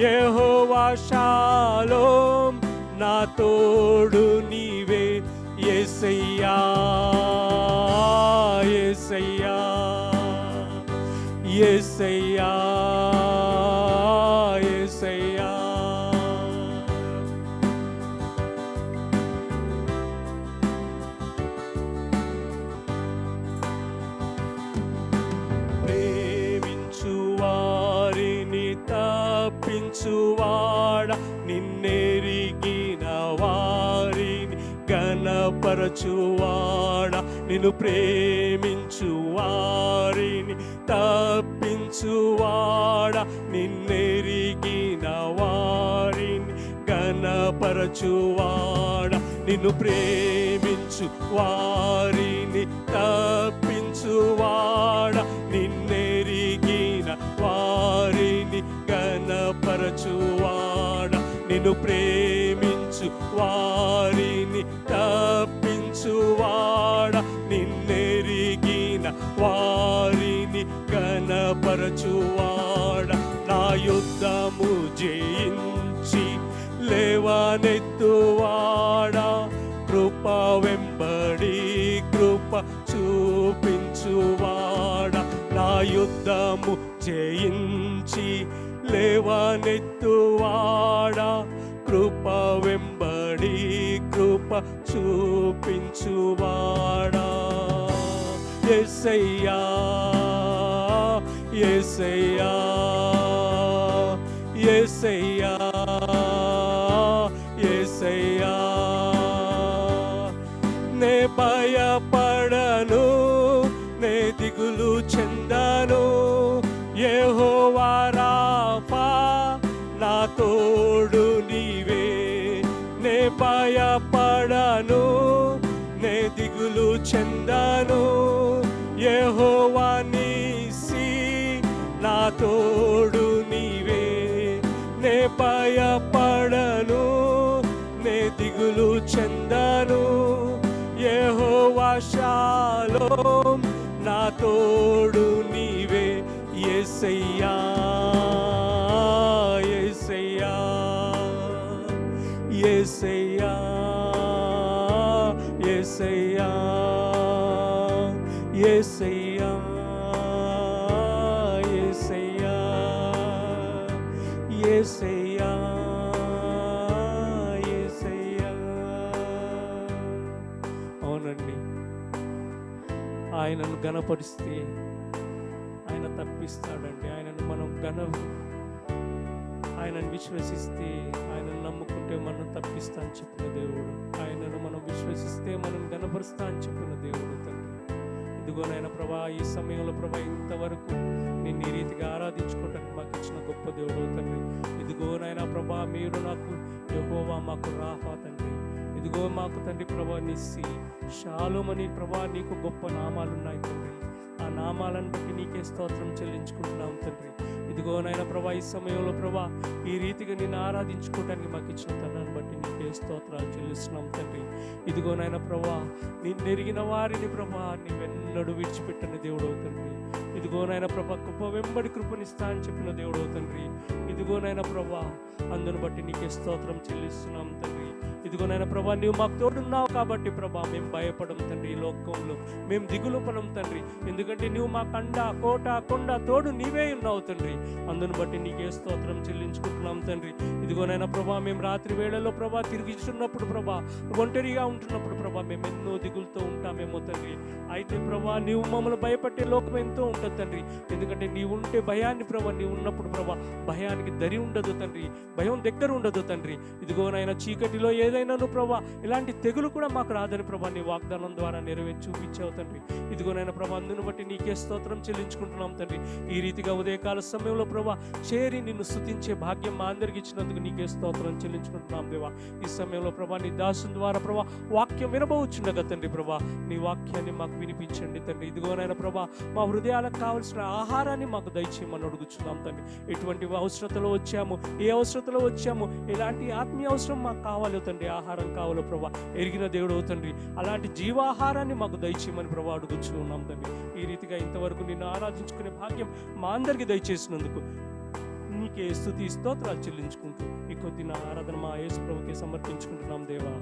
S1: యెహోవా షాలోమ్ నా తోడు నీవే యేసయ్యా యేసయ్యా యేసయ్యా యేసయ్యా ప్రేమించు వారిని తప్పించువాడ నిన్నెరిగిన వారిని ఘనపరచువాడ నిన్ను ప్రేమించు వారిని తప్పించువాడ నిన్నెరిగిన వారిని ఘనపరచువాడ నిన్ను ప్రేమించు వారిని తప్పించువాడ నిన్నెరిగిన వారిని ఘనపరచువాడ నిన్ను ప్రేమించు వారిని తప్పించువాడ నిన్నెరిగిన వారిని ఘనపరచువాడ నా యుద్ధము జయించి లేవనెత్తువాడ కృప వెంబడి కృప చూపించువాడ నా యుద్ధము జయించి లేవనెత్తువాడ కృప వెంబడి కృప చూపించువాడా యేసయ్యా యేసయ్యా యేసయ్యా యేసయ్యా నే భయపడను నే దిగులు చెందాను యెహోవా రాఫా నా తోడు నీవే నే భయపడను నే దిగులు చెందాను యెహోవా నీసి నా తోడు నీవే నే భయపడను నే దిగులు చెందాను యెహోవా షాలోమ్ నా తోడు నీవే యేసయ్యా యేసయ్యా యేసయ్యా యేసయ్యా యేసయ్యా యేసయ్యా యేసయ్యా యేసయ్యా అవునండి ఆయనను ఘనపరిస్తే ఆయన తప్పిస్తాడండి ఆయనను మనం ఆయనను విశ్వసిస్తే ఆయనను నమ్ముకుంటే మనం తప్పిస్తా అని చెప్పిన దేవుడు ఆయనను మనం విశ్వసిస్తే మనం ఘనపరుస్తా అని చెప్పిన దేవుడు తండ్రి ఇదిగోనైనా ప్రభా ఈ సమయంలో ప్రభా ఇంతవరకు నేను ఈ రీతిగా ఆరాధించుకోవటానికి మాకు ఇచ్చిన గొప్ప దేవుడు తండ్రి ఇదిగోనైనా ప్రభా మీరు నాకు యెహోవా మాకు రాఫా తండ్రి ఇదిగో మాకు తండ్రి ప్రభా నిస్సి షాలోమ్ అని ప్రభా నీకు గొప్ప నామాలు ఉన్నాయి తండ్రి ఆ నామాలను బట్టి నీకే స్తోత్రం చెల్లించుకుంటున్నాం తండ్రి ఇదిగోనైనా ప్రభా ఈ సమయంలో ప్రభా ఈ రీతిగా నేను ఆరాధించుకోవడానికి మాకు ఇచ్చిన తరుణాన్ని బట్టి నీకే స్తోత్రాలు చెల్లిస్తున్నాం తండ్రి ఇదిగోనైనా ప్రభా నిన్నెరిగిన వారిని ప్రభా నీవెన్నడూ విడిచిపెట్టని దేవుడు తండ్రి ఇదిగోనైనా ప్రభా కృప వెంబడి కృపనిస్తా అని చెప్పిన దేవుడు తండ్రి ఇదిగోనైనా ప్రభా అందును బట్టి నీకే స్తోత్రం చెల్లిస్తున్నాం తండ్రి ఇదిగోనైనా ప్రభా నీవు మాకు తోడున్నావు కాబట్టి ప్రభా మేము భయపడం తండ్రి ఈ లోకంలో మేము దిగులు పడం తండ్రి ఎందుకంటే నువ్వు మా కండ కోట కొండ తోడు నీవే ఉన్నావు తండ్రి అందును బట్టి నీకే స్తోత్రం చెల్లించుకుంటున్నాం తండ్రి ఇదిగోనైనా ప్రభా మేము రాత్రి వేళలో ప్రభా తిరిగిస్తున్నప్పుడు ప్రభా ఒంటరిగా ఉంటున్నప్పుడు ప్రభా మేము ఎన్నో దిగులతో ఉంటాం ఉన్నామేమో తండ్రి. అయితే ప్రభా నీవు మమ్మల్ని భయపట్టే లోకం ఎంతో ఉంటుంది తండ్రి. ఎందుకంటే నీవు ఉంటే భయాన్ని ప్రభా, నీవు ఉన్నప్పుడు ప్రభా భయానికి దరి ఉండదు తండ్రి, భయం దగ్గర ఉండదు తండ్రి. ఇదిగో నాయన చీకటిలో ఏదైనాను ప్రభా ఇలాంటి తెగులు కూడా మాకు రాదని ప్రభా నీ వాగ్దానం ద్వారా నెరవేర్చి చూపించావు తండ్రి. ఇదిగో నాయన ప్రభా అందును బట్టి నీకే స్తోత్రం చెల్లించుకుంటున్నాం తండ్రి. ఈ రీతిగా ఉదయకాల సమయంలో ప్రభా చేరి నిన్ను స్తుతించే భాగ్యం మా అందరికి ఇచ్చినందుకు నీకే స్తోత్రం చెల్లించుకుంటున్నాం దేవా. ఈ సమయంలో ప్రభా నీ దాసుని ద్వారా ప్రభా వాక్యం వినబోచుండగా తండ్రి ప్రభా నీ వాక్యాన్ని మాకు వినిపించండి తండ్రి. ఇదిగోనైనా ప్రభా మా హృదయాలకు కావలసిన ఆహారాన్ని మాకు దయచేయమని అడుగుచున్నాం తండ్రి. ఎటువంటి అవసరతలో వచ్చాము, ఏ అవసరతలో వచ్చాము, ఎలాంటి ఆత్మీయ అవసరం మాకు కావాలో తండ్రి, ఆహారం కావాలో ప్రభా ఎరిగిన దేవుడు తండ్రి, అలాంటి జీవాహారాన్ని మాకు దయచేయమని ప్రభా అడుగుచున్నాం తండ్రి. ఈ రీతిగా ఇంతవరకు నిన్ను ఆరాధించుకునే భాగ్యం మా అందరికీ దయచేసినందుకు నీకే స్తుతి స్తోత్రాలు చెల్లించుకుంటూ ఈ కొద్ది నా ఆరాధన మా యేసు ప్రభుకే సమర్పించుకుంటున్నాం దేవా.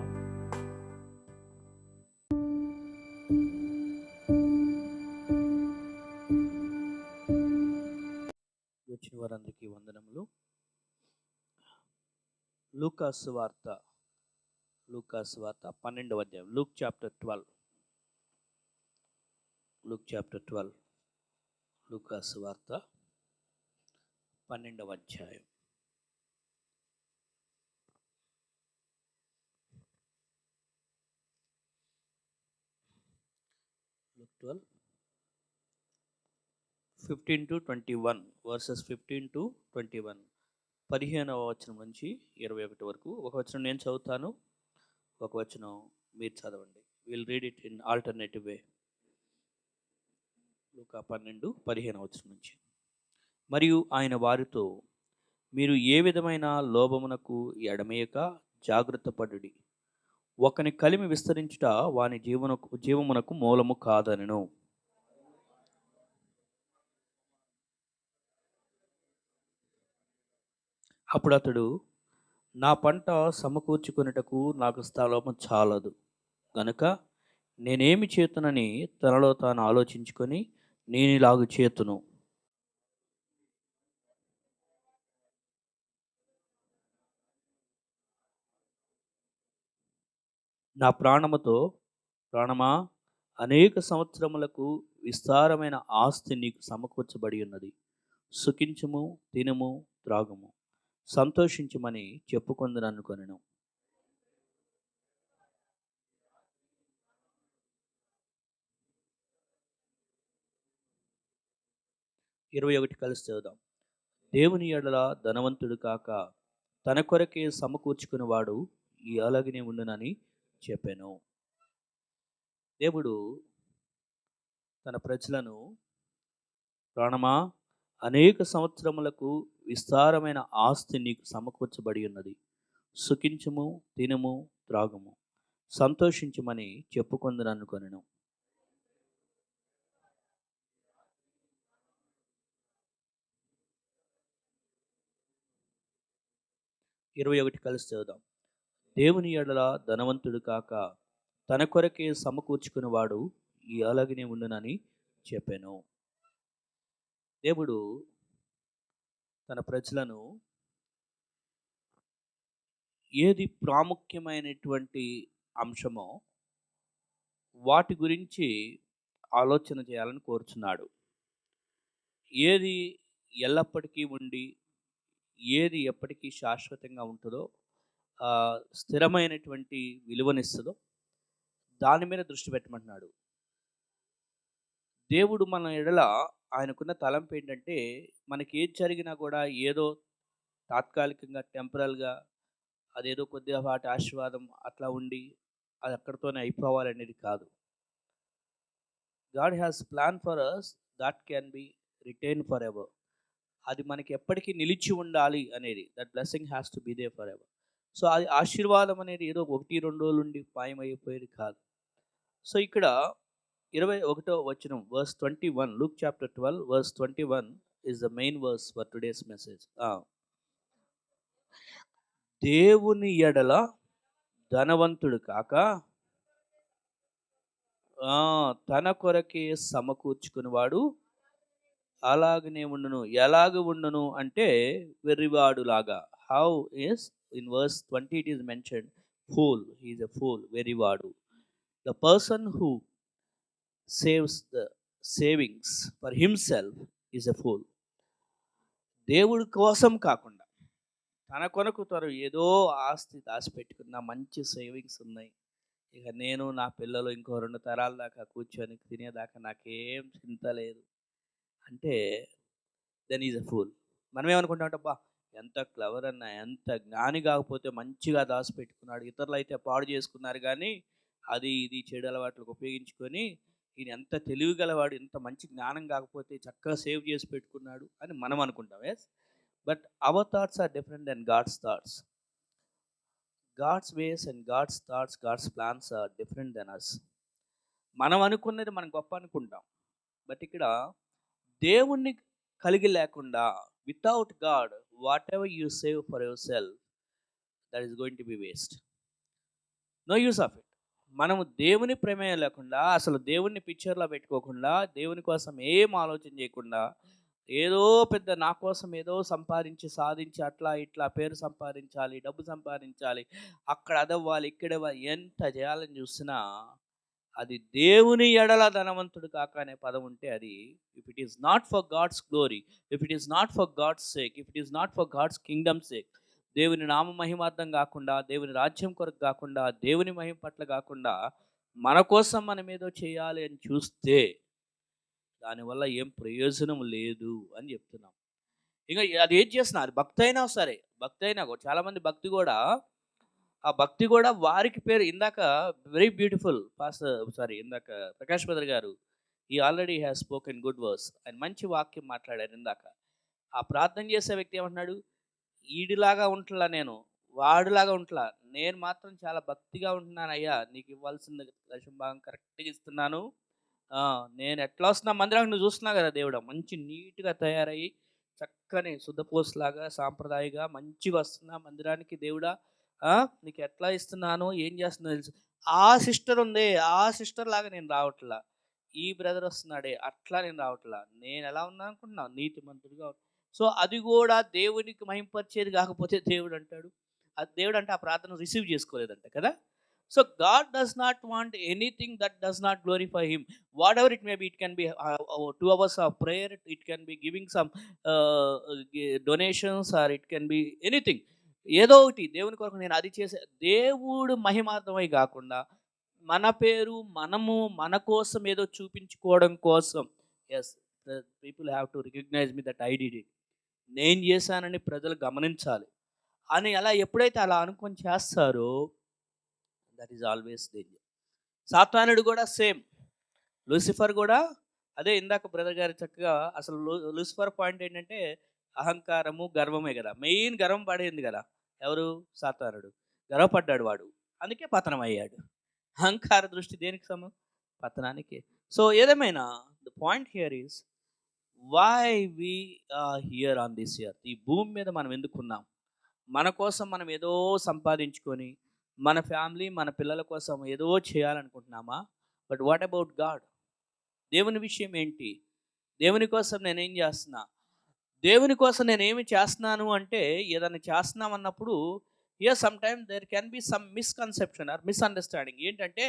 S3: వచ్చిన వారందరికీ వందనములు. లూకాసు వార్త 12వ అధ్యాయం, లూక్ చాప్టర్ 12, లూకాసు వార్త 12వ అధ్యాయం. Luke 12, 15 to 21, వర్సెస్ 15 to 21, 15వ వచనం నుంచి 21 వరకు. ఒక వచనం నేను చదువుతాను, ఒక వచనం మీరు చదవండి. Will read it in alternative way. లూకా 12:15వ వచనం నుంచి. మరియు ఆయన వారితో, మీరు ఏ విధమైన లోభమునకు ఎడమేయక జాగ్రత్త పడుడి. ఒకని కలిమి విస్తరించుట వాని జీవమునకు మూలము కాదనెను. అప్పుడు అతడు, నా పంట సమకూర్చుకొనుటకు నాకు స్థలము చాలదు గనుక నేనేమి చేతునని తనలో తాను ఆలోచించుకొని నేను ఇలాగు చేతును. నా ప్రాణమా, అనేక సంవత్సరములకు విస్తారమైన ఆస్తి నీకు సమకూర్చబడి ఉన్నది. సుఖించుము, తినుము, త్రాగుము, సంతోషించమని చెప్పుకొందుననుకొనెను. ఇరవై ఒకటి కలిసి చదువుదాం. దేవుని ఎడల ధనవంతుడు కాక తన కొరకే సమకూర్చుకునేవాడు ఈ అలాగనే ఉండునని చెప్పాను. దేవుడు తన ప్రజలను, ప్రాణమా, అనేక సంవత్సరములకు విస్తారమైన ఆస్తి నీకు సమకూర్చబడి ఉన్నది. సుఖించుము, తినుము, త్రాగుము, సంతోషించమని చెప్పుకొందుననుకొనెను. ఇరవై ఒకటి కలిసి చదువుదాం. దేవుని ఎడల ధనవంతుడు కాక తన కొరకే సమకూర్చుకునేవాడు ఈ అలాగనే ఉండునని చెప్పాను. దేవుడు తన ప్రజలను ఏది ప్రాముఖ్యమైనటువంటి అంశమో వాటి గురించి ఆలోచన చేయాలని కోరుచున్నాడు. ఏది ఎల్లప్పటికీ ఉండి ఏది ఎప్పటికీ శాశ్వతంగా ఉంటుందో, స్థిరమైనటువంటి విలువనిస్తుందో దాని మీద దృష్టి పెట్టమంటున్నాడు. దేవుడు మన ఎడల ఆయనకున్న తలంపు ఏంటంటే, మనకి ఏది జరిగినా కూడా ఏదో తాత్కాలికంగా, టెంపరల్గా, అదేదో కొద్దిగా వాటి ఆశీర్వాదం అట్లా ఉండి అది అక్కడితోనే అయిపోవాలనేది కాదు. God has plan for us that can be retain forever. అది మనకి ఎప్పటికీ నిలిచి ఉండాలి అనేది, that blessing has to be there forever. So అది ఆశీర్వాదం అనేది ఏదో 1-2 రోజుల నుండి మాయమైపోయేది కాదు. సో ఇక్కడ 21వ వచనం, verse 21, Luke chapter 12, verse 21 is the main verse for today's message. దేవుని ఎడల ధనవంతుడు కాక తన కొరకే సమకూర్చుకునేవాడు అలాగనే ఉండును. ఎలాగ ఉండును అంటే వెర్రివాడు లాగా. How is in verse 20 it is mentioned, fool. He is a fool, వెర్రివాడు. The person who saves the savings for himself is a fool. దేవుడి కోసం కాకుండా తన కొరకు ఏదో ఆస్తి దాచిపెట్టుకున్న మంచి సేవింగ్స్ ఉన్నాయి, ఇక నేను నా పిల్లలు ఇంకో 2 తరాల దాకా కూర్చొని తినేదాకా నాకేం చింత లేదు అంటే దెన్ ఈజ్ అ ఫూల్. మనం ఏమనుకుంటామంటే అబ్బా ఎంత క్లవర్ అన్న, ఎంత జ్ఞాని కాకపోతే మంచిగా దాచిపెట్టుకున్నాడు, ఇతరులు అయితే పాడు చేసుకున్నారు కానీ అది ఇది చెడు అలవాట్లకు ఉపయోగించుకొని ఈయన ఎంత తెలివి గలవాడు, ఎంత మంచి జ్ఞానం కాకపోతే చక్కగా సేవ్ చేసి పెట్టుకున్నాడు అని మనం అనుకుంటాం. Yes, but our thoughts are different then God's thoughts. God's ways and God's thoughts, God's plans are different then us. మనం అనుకున్నది మనం గొప్ప అనుకుంటాం, బట్ ఇక్కడ దేవుణ్ణి కలిగి లేకుండా without God whatever you save for yourself that is going to be waste, no use of it. మనము దేవుని ప్రమేయం లేకుండా, అసలు దేవుణ్ణి పిక్చర్లో పెట్టుకోకుండా, దేవుని కోసం ఏం ఆలోచన చేయకుండా, ఏదో పెద్ద నా కోసం ఏదో సంపాదించి సాధించి అట్లా ఇట్లా పేరు సంపాదించాలి, డబ్బు సంపాదించాలి, అక్కడ అదవ్వాలి ఇక్కడ ఎంత చేయాలని చూసినా అది దేవుని ఎడల ధనవంతుడు కాక అనే పదం ఉంటే అది, if it is not for God's glory, if it is not for God's sake, if it is not for God's kingdom sake, దేవుని నామ మహిమార్థం కాకుండా, దేవుని రాజ్యం కొరకు కాకుండా, దేవుని మహిమ పట్ల కాకుండా మన కోసం మనం ఏదో చేయాలి అని చూస్తే దానివల్ల ఏం ప్రయోజనం లేదు అని చెప్తున్నాం. ఇంకా అది ఏం చేస్తున్నా, అది భక్తి అయినా సరే, భక్తి అయినా కూడా చాలామంది భక్తి కూడా, ఆ భక్తి కూడా వారికి పేరు ఇందాక వెరీ బ్యూటిఫుల్ ఇందాక ప్రకాష్ బ్రదర్ గారు ఈ already has spoken good words, ఆయన మంచి వాక్యం మాట్లాడారు ఇందాక. ఆ ప్రార్థన చేసే వ్యక్తి ఏమంటున్నాడు, ఈడిలాగా ఉంటలా నేను, వాడిలాగా ఉంటలా, నేను మాత్రం చాలా భక్తిగా ఉంటున్నాను అయ్యా, నీకు ఇవ్వాల్సిన దశమ భాగం కరెక్ట్గా ఇస్తున్నాను, నేను ఎట్లా వస్తున్నా మందిరానికి నువ్వు చూస్తున్నావు కదా దేవుడా, మంచి నీట్గా తయారయ్యి చక్కని శుద్ధపోసులాగా సాంప్రదాయంగా మంచిగా వస్తున్నా మందిరానికి దేవుడా, నీకు ఎట్లా ఇస్తున్నాను ఏం చేస్తున్నా తెలుసు. ఆ సిస్టర్ ఉంది, ఆ సిస్టర్ లాగా నేను రావట్లా, ఈ బ్రదర్ వస్తున్నాడే అట్లా నేను రావట్లా, నేను ఎలా ఉన్నా అనుకుంటున్నాను నీతిమంతుడిగా. సో అది కూడా దేవునికి మహింపరిచేది కాకపోతే దేవుడు అంటాడు, అది దేవుడు అంటే ఆ ప్రార్థన రిసీవ్ చేసుకోలేదంట కదా. So God does not want anything that does not glorify him, whatever it may be. It can be 2 hours of prayer, it can be giving some donations, or it can be anything, ఏదో ఒకటి దేవుని కొరకు నేను అది చేసే, దేవుడు మహిమార్థమై కాకుండా మన పేరు మనము మన కోసం ఏదో చూపించుకోవడం కోసం. Yes, people have to recognise me that I did it, నేను చేశానని ప్రజలు గమనించాలి అని అలా ఎప్పుడైతే అలా అనుకొని చేస్తారో దట్ ఈజ్ ఆల్వేస్ డేంజర్. సాతానుడు కూడా సేమ్, లూసిఫర్ కూడా అదే. ఇందాక బ్రదర్ గారు చక్కగా అసలు లూసిఫర్ పాయింట్ ఏంటంటే అహంకారము గర్వమే కదా, మెయిన్ గర్వం పడేది కదా ఎవరు, సాతానుడు. గర్వపడ్డాడు వాడు, అందుకే పతనం అయ్యాడు. అహంకార దృష్టి దేనికి సమం, పతనానికి. సో ఏదేమైనా the point here is why we are here on this earth. ఈ భూమి మీద మనం ఎందుకున్నాం, మన కోసం మనం ఏదో సంపాదించుకొని మన ఫ్యామిలీ మన పిల్లల కోసం ఏదో చేయాలనుకుంటున్నామా? But what about God? దేవుని విషయం ఏంటి? దేవుని కోసం నేనేం చేస్తున్నా, దేవుని కోసం నేనేమి చేస్తున్నాను అంటే ఏదైనా చేస్తున్నాం అన్నప్పుడు some time there can be some misconception or misunderstanding. ఏంటంటే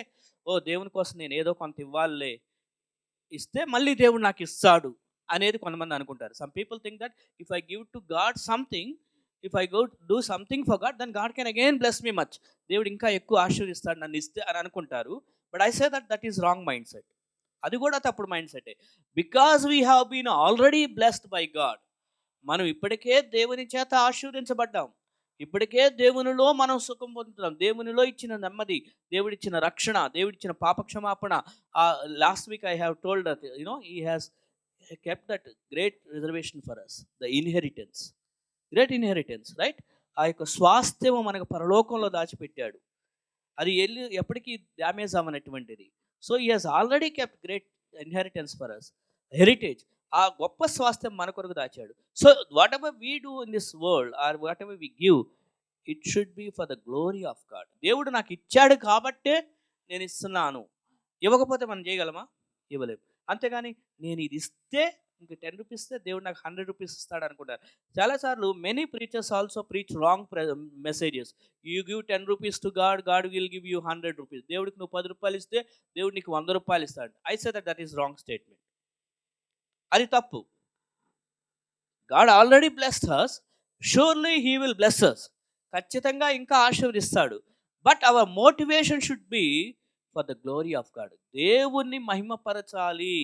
S3: దేవుని కోసం నేను ఏదో కొంత ఇవ్వాలే, ఇస్తే మళ్ళీ దేవుడు నాకు ఇస్తాడు అనేది కొంతమంది అనుకుంటారు. Some people think that if I give to God something, if I go do something for God, then God can again bless me much, దేవుడు ఇంకా ఎక్కువ ఆశీర్వదిస్తాడు నన్ను ఇస్తే అని అనుకుంటారు. But I say that is wrong mindset. అది కూడా తప్పుడు మైండ్ సెటే. Because we have been already blessed by God, మనం ఇప్పటికే దేవుని చేత ఆశీర్వదించబడ్డాం, ఇప్పటికే దేవునిలో మనం సుఖం పొందుతున్నాం, దేవునిలో ఇచ్చిన నెమ్మది, దేవుడిచ్చిన రక్షణ, దేవుడిచ్చిన పాపక్షమాపణ. Last week I have told that he has kept that great reservation for us, the inheritance, great inheritance, right? ఆ యొక్క స్వాస్థ్యము మనకు పరలోకంలో దాచిపెట్టాడు, అది ఎప్పటికీ డ్యామేజ్ అవ్వనటువంటిది. So he has already kept great inheritance for us, heritage. ఆ గొప్ప స్వాస్థ్యం మన కొరకు దాచాడు. So whatever we do in this world or whatever we give, it should be for the glory of God. దేవుడు నాకు ఇచ్చాడు కాబట్టే నేను ఇస్తున్నాను, ఇవ్వకపోతే మనం చేయగలమా? ఇవ్వలేము. అంతేగాని నేను ఇది ఇస్తే ఇంక 10 రూపీస్ ఇస్తే దేవుడు నాకు 100 రూపీస్ ఇస్తాడు అనుకుంటారు. చాలాసార్లు many preachers also preach wrong messages. You give 10 rupees to God, God will give you 100 rupees. దేవుడికి నువ్వు 10 రూపాయలు ఇస్తే దేవుడు నీకు 100 రూపాయలు ఇస్తాడు. I say that is wrong statement. అది తప్పు. God already blessed us, surely he will bless us. ఖచ్చితంగా ఇంకా ఆశీర్వదిస్తాడు. But our motivation should be for the glory of God. దేవుణ్ణి మహిమపరచాలి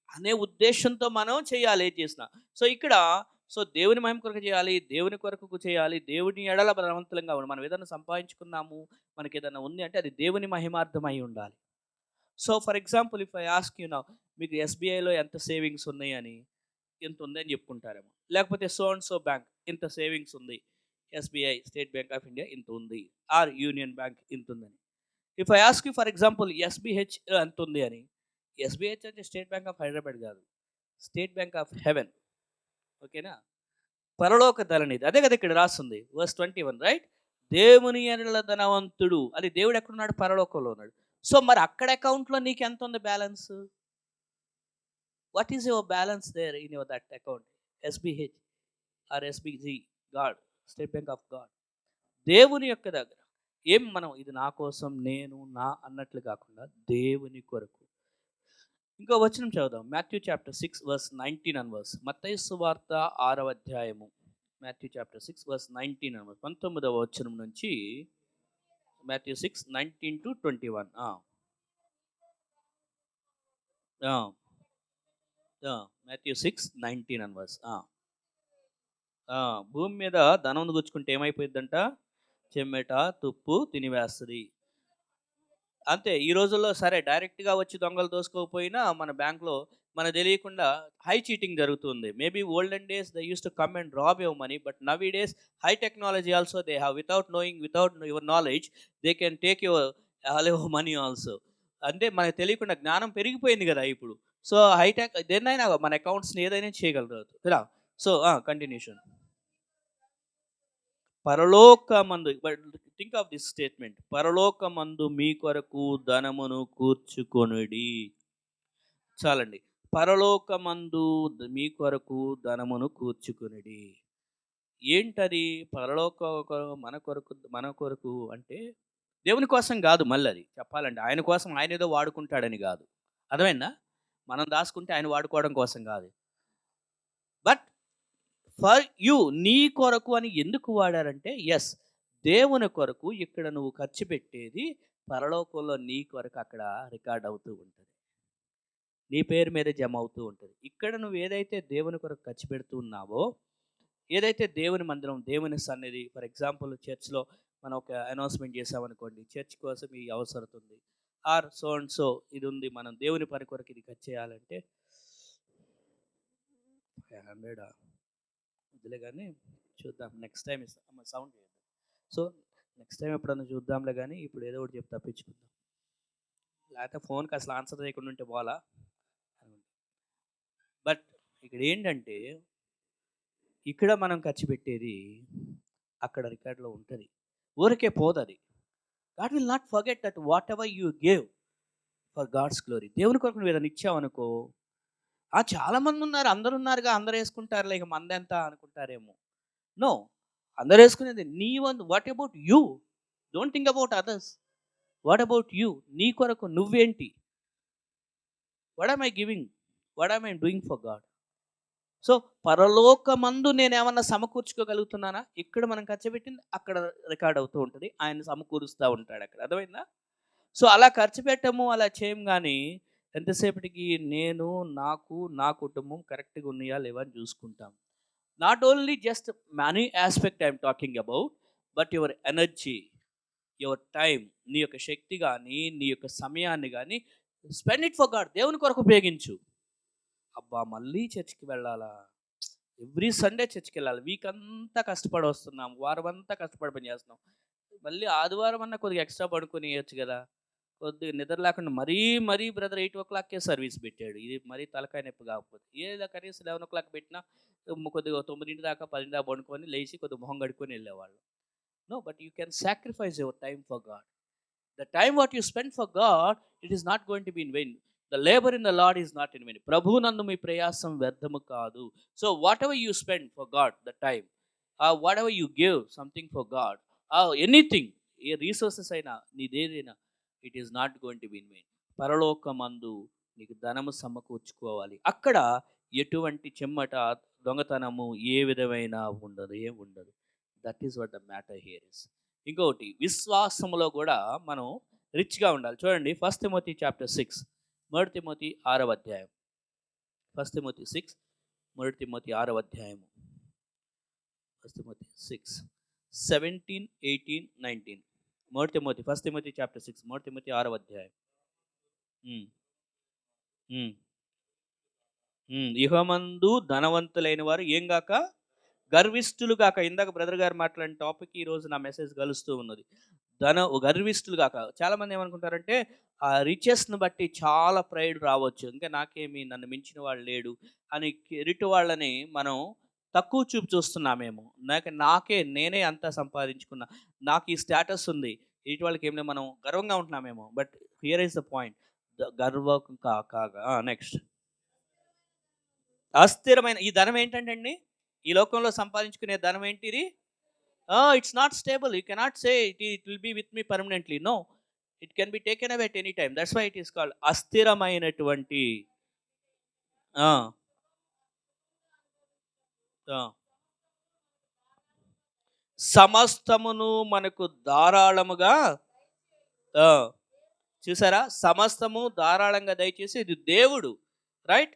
S3: అనే ఉద్దేశంతో మనం చేయాలి ఏది చేసినా. సో ఇక్కడ దేవుని మహిమ కొరకు చేయాలి, దేవుని కొరకు చేయాలి, దేవుని ఎడల బలవంతులంగా ఉండాలి. మనం ఏదైనా సంపాదించుకున్నాము, మనకి ఏదైనా ఉంది అంటే అది దేవుని మహిమార్థమై ఉండాలి. So for example if I ask you now, మీకు ఎస్బీఐలో ఎంత సేవింగ్స్ ఉన్నాయి అని, ఎంత ఉంది అని చెప్పుకుంటారేమో. లేకపోతే సో అండ్ సో బ్యాంక్ ఇంత సేవింగ్స్ ఉంది, SBI state Bank of India ఇంత ఉంది, ఆర్ యూనియన్ బ్యాంక్ ఇంత ఉందని. If I ask you for example SBH ఎంత ఉంది అని, ఎస్బీహెచ్ అంటే స్టేట్ బ్యాంక్ ఆఫ్ హైదరాబాద్ కాదు, స్టేట్ బ్యాంక్ ఆఫ్ హెవెన్. ఓకేనా? పరలోక ధననిధి. అదే కదా ఇక్కడ రాస్తుంది వర్స్ 21, రైట్? దేవుని ఎడల ధనవంతుడు. అది దేవుడు ఎక్కడున్నాడు? పరలోకంలో ఉన్నాడు. సో మరి అక్కడ అకౌంట్లో నీకు ఎంత ఉంది balance? What is your balance there in your that account? SBH or SBG, God, State Bank of God. దేవుని యొక్క దగ్గర ఏం మనం ఇది నా కోసం, నేను నా అన్నట్లు కాకుండా దేవుని కొరకు. ఇంకో వచనం చదువుదాం, మాథ్యూ చాప్టర్ 6 వర్స్ 19 అన్వర్స్. మత్తయి సువార్త 6వ అధ్యాయము, మాథ్యూ చాప్టర్ 6 వర్స్ 19 అన్వర్స్, 19వ వచనం నుంచి మాథ్యూ 6:19 to 21. మాథ్యూ 6:19 అన్వర్స్. భూమి మీద ధనం గుచ్చుకుంటే ఏమైపోయిందంట? చెమ్మట, తుప్పు తినివేస్తుంది. అంతే. ఈ రోజుల్లో సరే డైరెక్ట్గా వచ్చి దొంగలు దోసుకోకపోయినా మన బ్యాంక్లో మనకు తెలియకుండా హై చీటింగ్ జరుగుతుంది. Maybe olden days they use to come and rob your money, but nowadays high technology also they have, without knowing, without your knowledge they can take your money also. అంటే మనకు తెలియకుండా జ్ఞానం పెరిగిపోయింది కదా ఇప్పుడు. So hitech దేన్నైనా మన అకౌంట్స్ని ఏదైనా చేయగలరు కదా. So continuation. పరలోకమందు, థింక్ ఆఫ్ దిస్ స్టేట్మెంట్, పరలోకమందు మీ కొరకు ధనమును కూర్చుకొనుడి. చాలండి. పరలోకమందు మీ కొరకు ధనమును కూర్చుకొనుడి. ఏంటది? మన కొరకు అంటే దేవుని కోసం కాదు. మళ్ళీ అది చెప్పాలంటే ఆయన కోసం, ఆయన ఏదో వాడుకుంటాడని కాదు. అర్థమైందా? మనం దాచుకుంటే ఆయన వాడుకోవడం కోసం కాదు. బట్ ఫర్ యూ, నీ కొరకు అని ఎందుకు వాడారంటే, ఎస్, దేవుని కొరకు ఇక్కడ నువ్వు ఖర్చు పెట్టేది పరలోకంలో నీ కొరకు అక్కడ రికార్డ్ అవుతూ ఉంటుంది, నీ పేరు మీద జమ అవుతూ ఉంటుంది. ఇక్కడ నువ్వు ఏదైతే దేవుని కొరకు ఖర్చు పెడుతూ ఉన్నావో, ఏదైతే దేవుని మందిరం, దేవుని సన్నిధి, ఫర్ ఎగ్జాంపుల్ చర్చ్లో మనం ఒక అనౌన్స్మెంట్ చేసామనుకోండి, చర్చ్ కోసం ఈ అవసరం ఉంది, ఆర్ సో అండ్ సో ఇది ఉంది, మనం దేవుని పని కొరకు ఇది ఖర్చు చేయాలంటే 500 వద్దులే కానీ చూద్దాం, నెక్స్ట్ టైం ఇస్తాం, సౌండ్ చేద్దాం. సో నెక్స్ట్ టైం ఎప్పుడన్నా చూద్దాంలే కానీ ఇప్పుడు ఏదో ఒకటి చెప్పి తప్పించుకుందాం, లేకపోతే ఫోన్కి అసలు ఆన్సర్ చేయకుండా ఉంటే పోలా. బట్ ఇక్కడ ఏంటంటే, ఇక్కడ మనం ఖర్చు పెట్టేది అక్కడ రికార్డులో ఉంటుంది, ఊరికే పోతుంది. God will not forget that whatever you gave for God's glory. దేవుని కొరకు నువ్వు ఏదైనా ఇచ్చావనుకో, చాలామంది ఉన్నారు, అందరు ఉన్నారుగా, అందరు వేసుకుంటారులే, ఇక మందెంత అనుకుంటారేమో. నో, అందరు వేసుకునేది నీ one. What about you? Don't think about others. What about you? నీ కొరకు నువ్వేంటి? What am I giving? What am I doing for God? So పరలోకమందు నేను ఏమన్నా సమకూర్చుకోగలుగుతున్నానా? ఇక్కడ మనం ఖర్చు పెట్టింది అక్కడ రికార్డ్ అవుతూ ఉంటుంది, ఆయన సమకూరుస్తూ ఉంటాడు అక్కడ. అర్థమైందా? సో అలా ఖర్చు పెట్టము, అలా చేయం. కానీ ఎంతసేపటికి నేను, నాకు, నా కుటుంబం కరెక్ట్గా ఉన్నాయా లేవా అని చూసుకుంటాం. Not only just money aspect I'm talking about, but your energy, your time, నీ యొక్క శక్తి కానీ, నీ యొక్క సమయాన్ని కానీ స్పెండ్ ఇట్ ఫర్ గాడ్. దేవుని కొరకు ఉపయోగించు. అబ్బా మళ్ళీ చర్చ్కి వెళ్ళాలా? ఎవ్రీ సండే చర్చ్కి వెళ్ళాలి, వీక్ అంతా కష్టపడి వస్తున్నాం, వారం అంతా కష్టపడి పని చేస్తున్నాం, మళ్ళీ ఆదివారం అన్నా కొద్దిగా ఎక్స్ట్రా పడుకొని వేయచ్చు కదా. కొద్దిగా నిద్ర లేకుండా మరీ బ్రదర్ 8 o'clockకే సర్వీస్ పెట్టాడు, ఇది మరీ తలకాయ నొప్పి కాకపోతే ఏదో కనీసం 11 o'clock పెట్టినా కొద్దిగా 9 దాకా 10 దాకా పడుకొని లేచి కొద్దిగా మొహం కడుక్కొని వెళ్ళేవాళ్ళు. No, but you can sacrifice your time for God. The time what you spend for God, it is not going to be in vain. The labour in the Lord is not in vain. ప్రభువునందు మీ ప్రయాసం వ్యర్థము కాదు. So whatever you spend for God the time, whatever you give something for God, anything, ఏ resources అయినా నీదేదైనా, it is not going to be in vein. పరలోకమందు నీకు ధనము సమకూర్చుకోవాలి. అక్కడ ఎటువంటి చెమ్మట, దొంగతనము ఏ విధమైన ఉండదు, ఏం ఉండదు. That is what the matter here is. ఇంకొకటి, విశ్వాసములో కూడా మనం రిచ్గా ఉండాలి. చూడండి 1 తిమోతి చాప్టర్ 6, 1 తిమోతి 6వ అధ్యాయం. 1 తిమోతి 6, 1 తిమోతి 6వ అధ్యాయము. 1 Timothy 6, 17, 18, 19. 1 Timothy, 1 Timothy chapter 6, 1 Timothy 6వ అధ్యాయం. ఇహమందు ధనవంతులైన వారు ఏం గాక, గర్విష్ఠులు గాక. ఇందాక బ్రదర్ గారు మాట్లాడిన టాపిక్ ఈరోజు నా మెసేజ్ కలుస్తూ ఉన్నది. గర్విష్ఠులు గాక. చాలామంది ఏమనుకుంటారంటే ఆ రిచెస్ని బట్టి చాలా ప్రైడ్ రావచ్చు, ఇంకా నాకేమి, నన్ను మించిన వాడు లేడు అని ఎదుటి వాళ్ళని మనం తక్కువ చూపు చూస్తున్నామేమో. నేనే అంతా సంపాదించుకున్నా, నాకు ఈ స్టేటస్ ఉంది, ఎదుటి వాళ్ళకి ఏమైనా మనం గర్వంగా ఉంటున్నామేమో. But here is the point, గర్వం కాగా. నెక్స్ట్, అస్థిరమైన ఈ ధనం ఏంటంటే అండి, ఈ లోకంలో సంపాదించుకునే ధనం ఏంటిది? It's not stable. You cannot say it will be with me permanently. No, it can be taken away at any time. That's why it is called అస్థిరమైనటువంటి. సమస్తమును మనకు ధారాళముగా, చూసారా, సమస్తము ధారాళంగా దయచేసి ఇది దేవుడు, రైట్?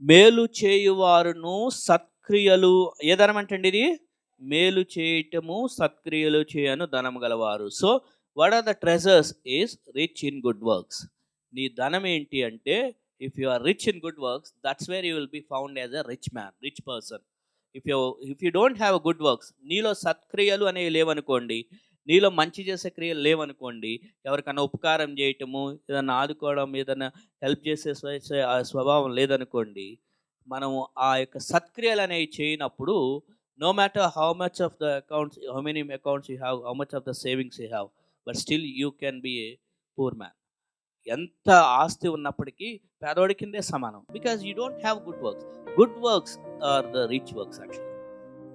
S3: మేలు చేయువారును సత్క్రియలు, ఏ ధనం అంటండి ఇది? మేలు చేయటము, సత్క్రియలు చేయను ధనము గలవారు. So what are the treasures is rich in good works. నీ ధనం ఏంటి అంటే, if you are rich in good works, that's where you will be found as a rich man, rich person. If you don't have good works, నీలో సత్క్రియలు అనేవి లేవనుకోండి, నీలో మంచి చేసే క్రియలు లేవనుకోండి, ఎవరికైనా ఉపకారం చేయటము, ఏదైనా ఆదుకోవడం, ఏదైనా హెల్ప్ చేసే స్వభావం లేదనుకోండి, మనము ఆ యొక్క సత్క్రియలు అనేవి చేయనప్పుడు, no matter how much of the accounts, how many accounts you have, how much of the savings you have, but still you can be a poor man. ఎంత ఆస్తి ఉన్నప్పటికీ పేదోడి కిందే సమానం. Because you don't have good works. Good works are the rich works actually.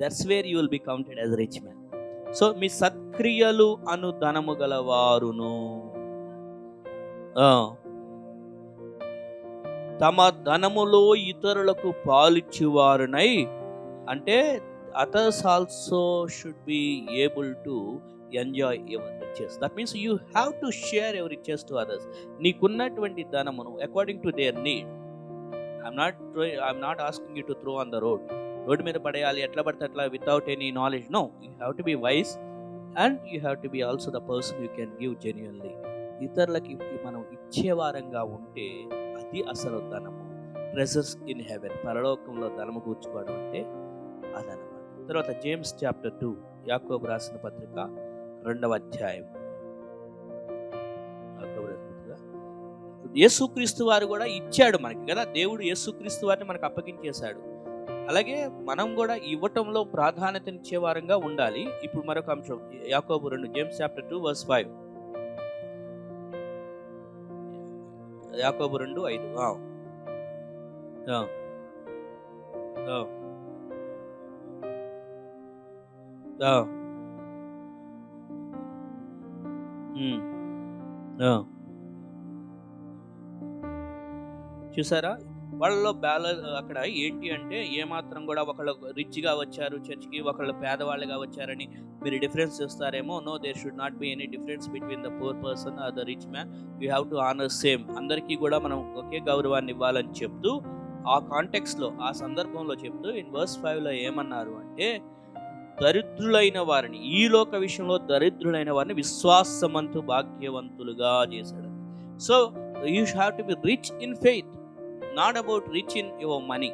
S3: That's where you will be counted as rich man. So మీ సత్క్రియలు అను ధనము గలవారును తమ ధనములో ఇతరులకు పాలిచ్చువారునై, అంటే others also should be able to enjoy your riches. That means you have to share your riches to others. నీకున్నటువంటి ధనమును according to their need. I'm not asking you to throw on the road. రోడ్డు మీద పడేయాలి, ఎట్లా పడితే అట్లా, without any knowledge. No, you have to be wise and you have to be also the person you can give genuinely. ఇతరులకి మనం ఇచ్చేవారంగా ఉంటే అది అసలు ధనము. ట్రెజర్స్ ఇన్ హెవెన్, పరలోకంలో ధనము కూర్చుకోవడం అంటే అదనమాట. తర్వాత జేమ్స్ చాప్టర్ 2, యాకోబు రాసిన పత్రిక 2వ అధ్యాయం. యేసుక్రీస్తు వారు కూడా ఇచ్చాడు మనకి కదా, దేవుడు యేసుక్రీస్తు వారిని మనకు అప్పగించేశాడు. అలాగే మనం కూడా ఇవ్వటంలో ప్రాధాన్యతనిచ్చే వారంగా ఉండాలి. ఇప్పుడు మరొక అంశం, యాకోబు 2, జేమ్స్ చాప్టర్ 2 verse 5. యాకోబు 2:5. చూసారా, వాళ్ళలో అక్కడ ఏంటి అంటే, ఏమాత్రం కూడా ఒకళ్ళు రిచ్గా వచ్చారు చర్చ్కి, ఒకళ్ళు పేదవాళ్ళుగా వచ్చారని మీరు డిఫరెన్స్ చూస్తారేమో. No, there should not be any difference between the poor person or the rich man. You have to honour same. అందరికీ కూడా మనం ఒకే గౌరవాన్ని ఇవ్వాలని చెప్తూ, ఆ కాంటెక్స్లో, ఆ సందర్భంలో చెప్తూ ఇన్ verse 5లో ఏమన్నారు అంటే, దరిద్రులైన వారిని, ఈ లోక విషయంలో దరిద్రులైన వారిని విశ్వాసమంతు భాగ్యవంతులుగా చేశాడు. So you have to be rich in faith, not about rich in your money.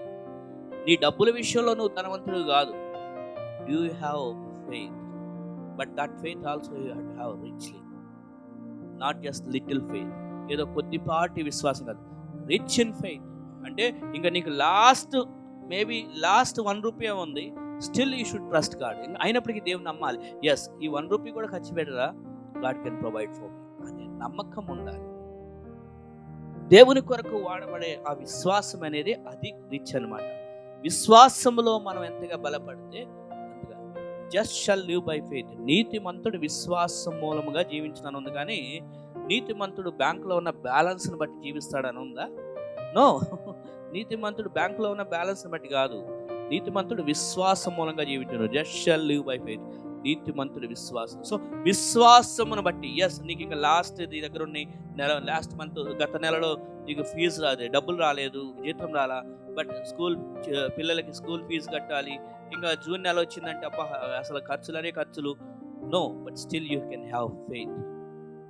S3: నీ డబ్బుల విషయంలో నువ్వు ధనవంతుడు కాదు. You have faith, but that faith also you have to have richly, not just little faith. ఏదో కొద్దిపాటి విశ్వాసం కాదు, రిచ్ ఇన్ ఫెయిత్. అంటే ఇంకా నీకు లాస్ట్ మేబీ లాస్ట్ 1 రూపీ ఉంది, still you should trust God. అయినప్పటికీ దేవుని నమ్మాలి. ఎస్, ఈ 1 రూపీ కూడా ఖర్చు పెట్టరా, God can provide for me అనే నమ్మకం ఉండాలి. దేవుని కొరకు వాడబడే ఆ విశ్వాసం అనేది అది రిచ్ అనమాట. విశ్వాసములో మనం ఎంతగా బలపడితే అంతగా. Just shall live by faith. నీతిమంతుడు విశ్వాసం మూలముగా జీవించనని ఉంది, కానీ నీతిమంతుడు బ్యాంకులో ఉన్న బ్యాలెన్స్ని బట్టి జీవిస్తాడని ఉందా? నో. నీతిమంతుడు బ్యాంకులో ఉన్న బ్యాలెన్స్ని బట్టి కాదు, నీతిమంతుడు విశ్వాసం మూలంగా జీవించాడు. Just shall live by faith. నీతిమంతుడు విశ్వాసం. సో విశ్వాసమును బట్టి, ఎస్, నీకు ఇంకా లాస్ట్ నీ దగ్గర ఉన్న లాస్ట్ మంత్, గత నెలలో నీకు ఫీజు రాలేదు, డబ్బులు రాలేదు, జీతం రాలా, బట్ పిల్లలకి స్కూల్ ఫీజు కట్టాలి, ఇంకా జూన్ నెల వచ్చిందంటే అబ్బా అసలు ఖర్చులు. No, but still you can have faith.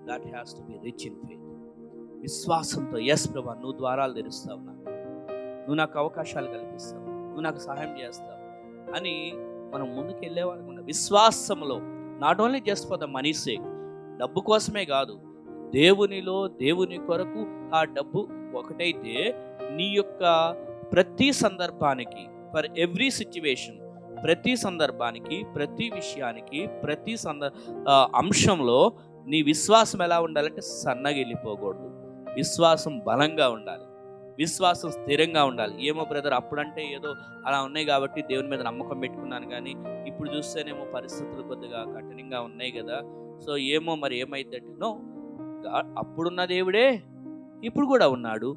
S3: That has to be rich in faith. విశ్వాసంతో, ఎస్ ప్రభా, నువ్వు ద్వారాలు తెరుస్తావు, నువ్వు నాకు అవకాశాలు కల్పిస్తావు, నువ్వు నాకు సహాయం చేస్తావు అని మనం ముందుకు వెళ్ళేవాళ్ళకుండా విశ్వాసంలో, not only just for the money sake, డబ్బు కోసమే కాదు, దేవుని కొరకు ఆ డబ్బు ఒకటైతే నీ యొక్క ప్రతి సందర్భానికి, ఫర్ ఎవ్రీ సిచ్యువేషన్, ప్రతి సందర్భానికి, ప్రతి విషయానికి, ప్రతి అంశంలో నీ విశ్వాసం ఎలా ఉండాలంటే సన్నగిల్లిపోకూడదు. విశ్వాసం బలంగా ఉండాలి, విశ్వాసం స్థిరంగా ఉండాలి. ఏమో బ్రదర్, అప్పుడంటే ఏదో అలా ఉన్నాయి కాబట్టి దేవుని మీద నమ్మకం పెట్టుకున్నాను, కానీ ఇప్పుడు చూస్తేనేమో పరిస్థితులు కొద్దిగా కఠినంగా ఉన్నాయి కదా, సో ఏమో మరి ఏమైందంటే, నో, అప్పుడున్న దేవుడే ఇప్పుడు కూడా ఉన్నాడు.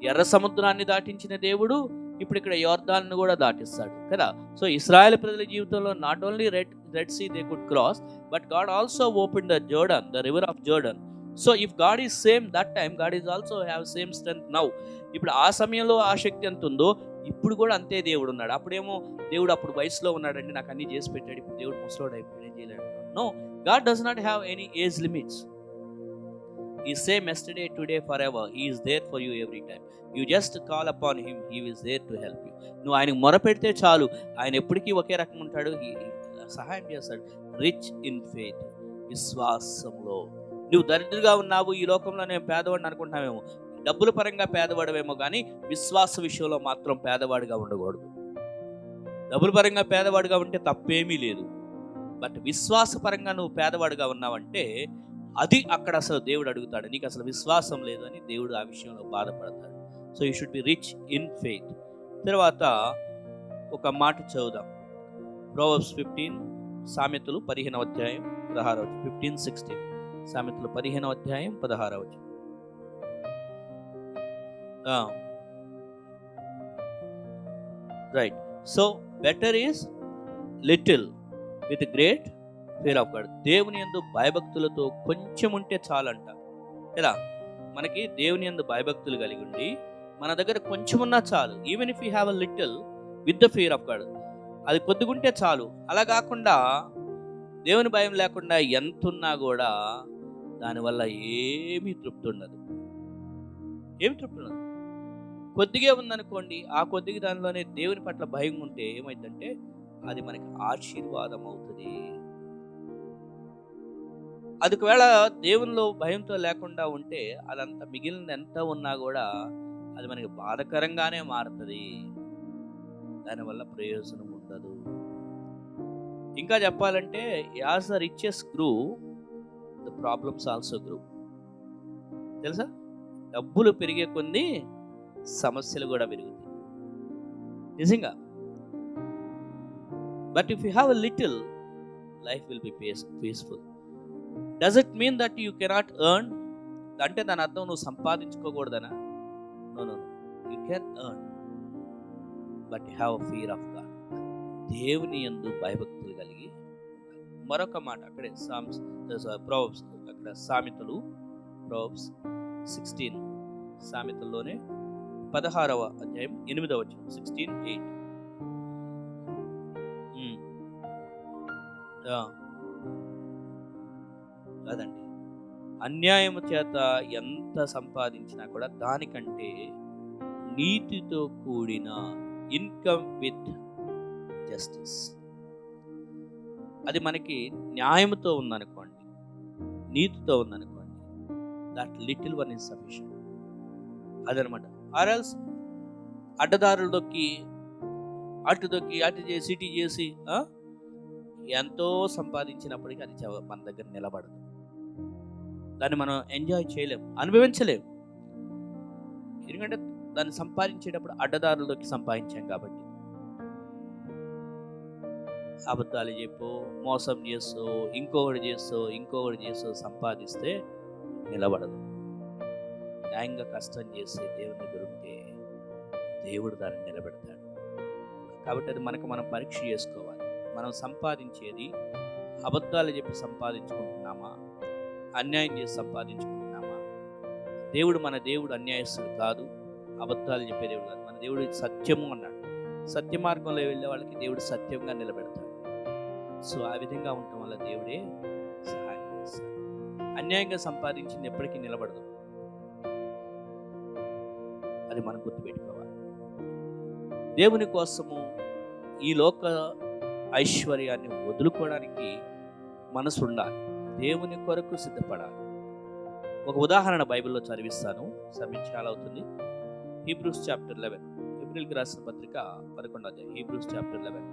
S3: ఎర్ర సముద్రాన్ని దాటించిన దేవుడు ఇప్పుడు ఇక్కడ యోర్దాను కూడా దాటిస్తాడు కదా. సో ఇశ్రాయేల్ ప్రజల జీవితంలో not only red sea they could cross, but God also open the Jordan, the river of Jordan. So if God is same that time, God is also have same strength now. ఇప్పుడు ఆ సమయంలో ఆ శక్తి ఎంత ఉందో ఇప్పుడు కూడా అంతే దేవుడు ఉన్నాడు. అప్పుడేమో దేవుడు అప్పుడు వయసులో ఉన్నాడండి, నాకు అన్ని చేసి పెట్టాడు, ఇప్పుడు దేవుడు ముసలోడు అయిపోయాడు, ఏం చేయలేడు. No, God does not have any age limits. He is same yesterday, today, forever. He is there for you every time. You just call upon him, he is there to help you. నువ్వు ఆయనకు మొరపెడితే చాలు, ఆయన ఎప్పటికీ ఒకే రకం ఉంటాడు, సహాయం చేస్తాడు. Rich in faith, విశ్వాసంలో. నువ్వు దరిద్రుగా ఉన్నావు, ఈ లోకంలో నేను పేదవాడిని అనుకుంటున్నావేమో, డబ్బుల పరంగా పేదవాడవేమో, కానీ విశ్వాస విషయంలో మాత్రం పేదవాడిగా ఉండకూడదు. డబ్బుల పరంగా పేదవాడిగా ఉంటే తప్పేమీ లేదు, బట్ విశ్వాసపరంగా నువ్వు పేదవాడిగా ఉన్నావంటే అది అక్కడ అసలు దేవుడు అడుగుతాడు. నీకు అసలు విశ్వాసం లేదు అని దేవుడు ఆ విషయంలో బాధపడతాడు. So you should be rich in faith. తర్వాత ఒక మాట చదువుదాం. ప్రోవర్బ్స్ 15, సామెతలు 15వ అధ్యాయం 16వ 15-16. సామెతలు 15వ అధ్యాయం 16వ. Right. So better is little with great fear of God. దేవుని యందు భయభక్తులతో కొంచెం ఉంటే చాలంట కదా. మనకి దేవుని యందు భయభక్తులు కలిగి ఉండి మన దగ్గర కొంచెం ఉన్నా చాలు. Even if you have a little with the fear of God, అది కొద్దిగుంటే చాలు. అలా కాకుండా దేవుని భయం లేకుండా ఎంత ఉన్నా కూడా దానివల్ల ఏమీ తృప్తి ఉండదు. కొద్దిగా ఉందనుకోండి, ఆ కొద్దిగా దానిలోనే దేవుని పట్ల భయం ఉంటే ఏమైందంటే అది మనకి ఆశీర్వాదం అవుతుంది. అది ఒకవేళ దేవునిలో భయంతో లేకుండా ఉంటే అదంతా మిగిలిన ఎంత ఉన్నా కూడా అది మనకి బాధకరంగానే మారుతుంది, దానివల్ల ప్రయోజనం ఉండదు. ఇంకా చెప్పాలంటే as the riches grew, the problems also grew. తెలుసా, డబ్బులు పెరిగే కొన్ని సమస్యలు కూడా పెరుగుతాయి నిజంగా. But if you have a little, life will be peaceful. Does it mean that you cannot earn? అంటే దాని అర్థం నువ్వు సంపాదించుకోకూడదనా? No, you can earn, but you have a fear of God. దేవుని యందు భయభక్తులు కలిగి. మరొక మాట అక్కడే ప్రోవర్బ్స్, అక్కడ సామెతలు, ప్రోవర్బ్స్ 16, సామెతల్లోనే 16వ అధ్యాయం 8వ వచనం, 16:8. కాదండి, అన్యాయము చేత ఎంత సంపాదించినా కూడా దానికంటే నీతితో కూడిన ఇన్కమ్ విత్ జస్టిస్, అది మనకి న్యాయంతో ఉందనుకోండి, నీతితో ఉందనుకోండి, that little one is sufficient. అదనమాట. ఆర్ ఎల్స్ అడ్డదారులు దొక్కి అటు చేసి ఇటు చేసి ఎంతో సంపాదించినప్పటికీ అది మన దగ్గర నిలబడదు. దాన్ని మనం ఎంజాయ్ చేయలేం, అనుభవించలేం. ఎందుకంటే దాన్ని సంపాదించేటప్పుడు అడ్డదారులకి సంపాదించాం కాబట్టి. అబద్ధాలు చెప్పు, మోసం చేస్తూ, ఇంకొకటి చేస్తూ సంపాదిస్తే నిలబడదు. న్యాయంగా కష్టం చేసి దేవుని దగ్గర ఉంటే దేవుడు దాన్ని నిలబెడతాడు. కాబట్టి అది మనం పరీక్ష చేసుకోవాలి. మనం సంపాదించేది అబద్ధాలు చెప్పి సంపాదించుకుంటున్నామా, అన్యాయం చేసి సంపాదించుకుంటున్నామా? మన దేవుడు అన్యాయస్తుడు కాదు, అబద్ధాలు చెప్పే దేవుడు కాదు. మన దేవుడు సత్యము అన్నాడు. సత్య మార్గంలో వెళ్ళే వాళ్ళకి దేవుడు సత్యంగా నిలబెడతాడు. సో ఆ విధంగా ఉండటం వల్ల దేవుడే సహాయం చేస్తాడు. అన్యాయంగా సంపాదించింది ఎప్పటికీ నిలబడదు. అది మనం గుర్తుపెట్టుకోవాలి. దేవుని కోసము ఈ లోక ఐశ్వర్యాన్ని వదులుకోవడానికి మనసు ఉండాలి. దేవుని కొరకు సిద్ధపడాలి. ఒక ఉదాహరణ బైబిల్లో చదివిస్తాను, సమయం చాలా అవుతుంది. హీబ్రూస్ చాప్టర్ 11, హెబ్రీయులకు రాసిన పత్రిక 11వ అధ్యాయం. హీబ్రూస్ చాప్టర్ 11,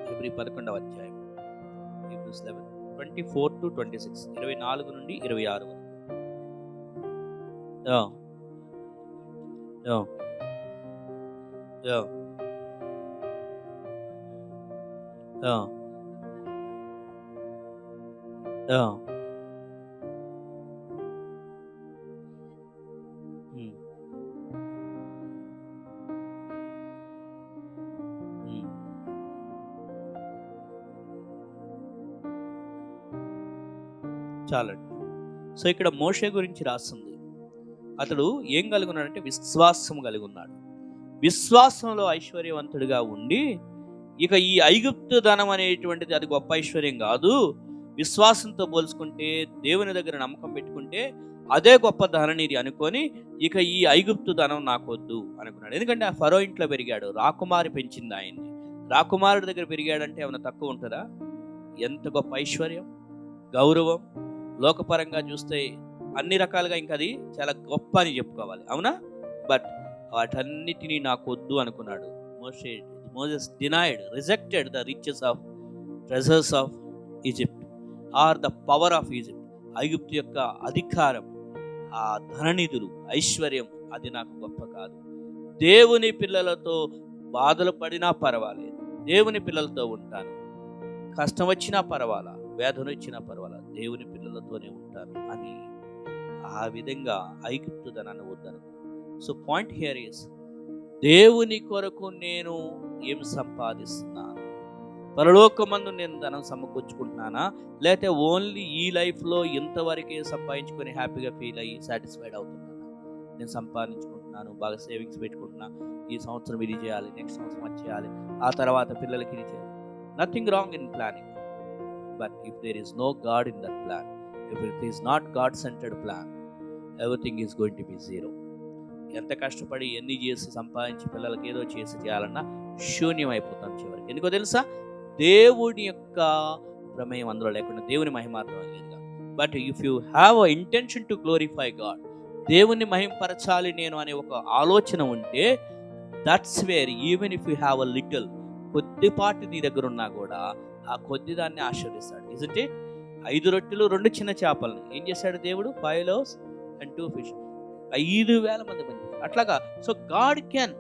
S3: హెబ్రీ 11వ అధ్యాయం. హీబ్రూస్ 11 24-26, 24 నుండి 26 వరకు. చాలండి. సో ఇక్కడ మోషే గురించి రాస్తుంది. అతడు ఏం కలిగి ఉన్నాడంటే విశ్వాసం కలిగి ఉన్నాడు. విశ్వాసంలో ఐశ్వర్యవంతుడిగా ఉండి, ఇక ఈ ఐగుప్తు ధనం అనేటువంటిది అది గొప్ప ఐశ్వర్యం కాదు, విశ్వాసంతో పోల్చుకుంటే, దేవుని దగ్గర నమ్మకం పెట్టుకుంటే అదే గొప్ప ధననిధి అనుకొని, ఇక ఈ ఐగుప్తు ధనం నాకొద్దు అనుకున్నాడు. ఎందుకంటే ఆ ఫరో ఇంట్లో పెరిగాడు, రాకుమారి పెంచింది ఆయన్ని. రాకుమారుడి దగ్గర పెరిగాడంటే ఏమైనా తక్కువ ఉంటుందా? ఎంత గొప్ప ఐశ్వర్యం, గౌరవం, లోకపరంగా చూస్తే అన్ని రకాలుగా ఇంకా అది చాలా గొప్ప అని చెప్పుకోవాలి, అవునా? బట్ వాటన్నిటినీ నాకు వద్దు అనుకున్నాడు. Moses denied, rejected the riches of treasures of Egypt or the power of Egypt. ఐగుప్తు యొక్క అధికారం, ఆ ధననిధులు, ఐశ్వర్యం అది నాకు గొప్ప కాదు. దేవుని పిల్లలతో బాధలు పడినా పర్వాలేదు, దేవుని పిల్లలతో ఉంటాను, కష్టం వచ్చినా పర్వాలా, వేదన వచ్చినా పర్వాలా, దేవుని పిల్లలతోనే ఉంటాను అని ఆ విధంగా ఐగుప్తు ధనాన్ని వద్దనుకున్నాను. సో పాయింట్ హియర్ ఈస్, దేవుని కొరకు నేను ఏం సంపాదిస్తున్నాను? పరలోకమందు నేను ధనం సమకూర్చుకుంటున్నానా, లేకపోతే ఓన్లీ ఈ లైఫ్లో ఇంతవరకే సంపాదించుకొని హ్యాపీగా ఫీల్ అయ్యి సాటిస్ఫైడ్ అవుతున్నానా? నేను సంపాదించుకుంటున్నాను, బాగా సేవింగ్స్ పెట్టుకుంటున్నా, ఈ సంవత్సరం ఇది చేయాలి, నెక్స్ట్ సంవత్సరం అది చేయాలి, ఆ తర్వాత పిల్లలకి ఇది చేయాలి. Nothing wrong in planning, but if there is no God in that plan, if it is not God centred plan, everything is going to be zero. ఎంత కష్టపడి ఎన్ని చేసి సంపాదించి పిల్లలకి ఏదో చేసి చేయాలన్నా శూన్యం అయిపోతాం చివరికి. ఎందుకో తెలుసా? దేవుని యొక్క ప్రమేయం అందులో లేకుండా, దేవుని మహిమార్థం లేదుగా. But if you have a intention to glorify God, దేవుని మహింపరచాలి నేను అనే ఒక ఆలోచన ఉంటే, that's where even if you have a little, కొద్దిపాటి నీ దగ్గర ఉన్నా కూడా ఆ కొద్ది దాన్ని ఆశీర్వదిస్తాడు. Isn't it? 5 రొట్టెలు 2 చిన్న చేపలను ఏం చేశాడు దేవుడు? 5 loaves and 2 fish, 5,000 మంది పని. అట్లాగా. So God can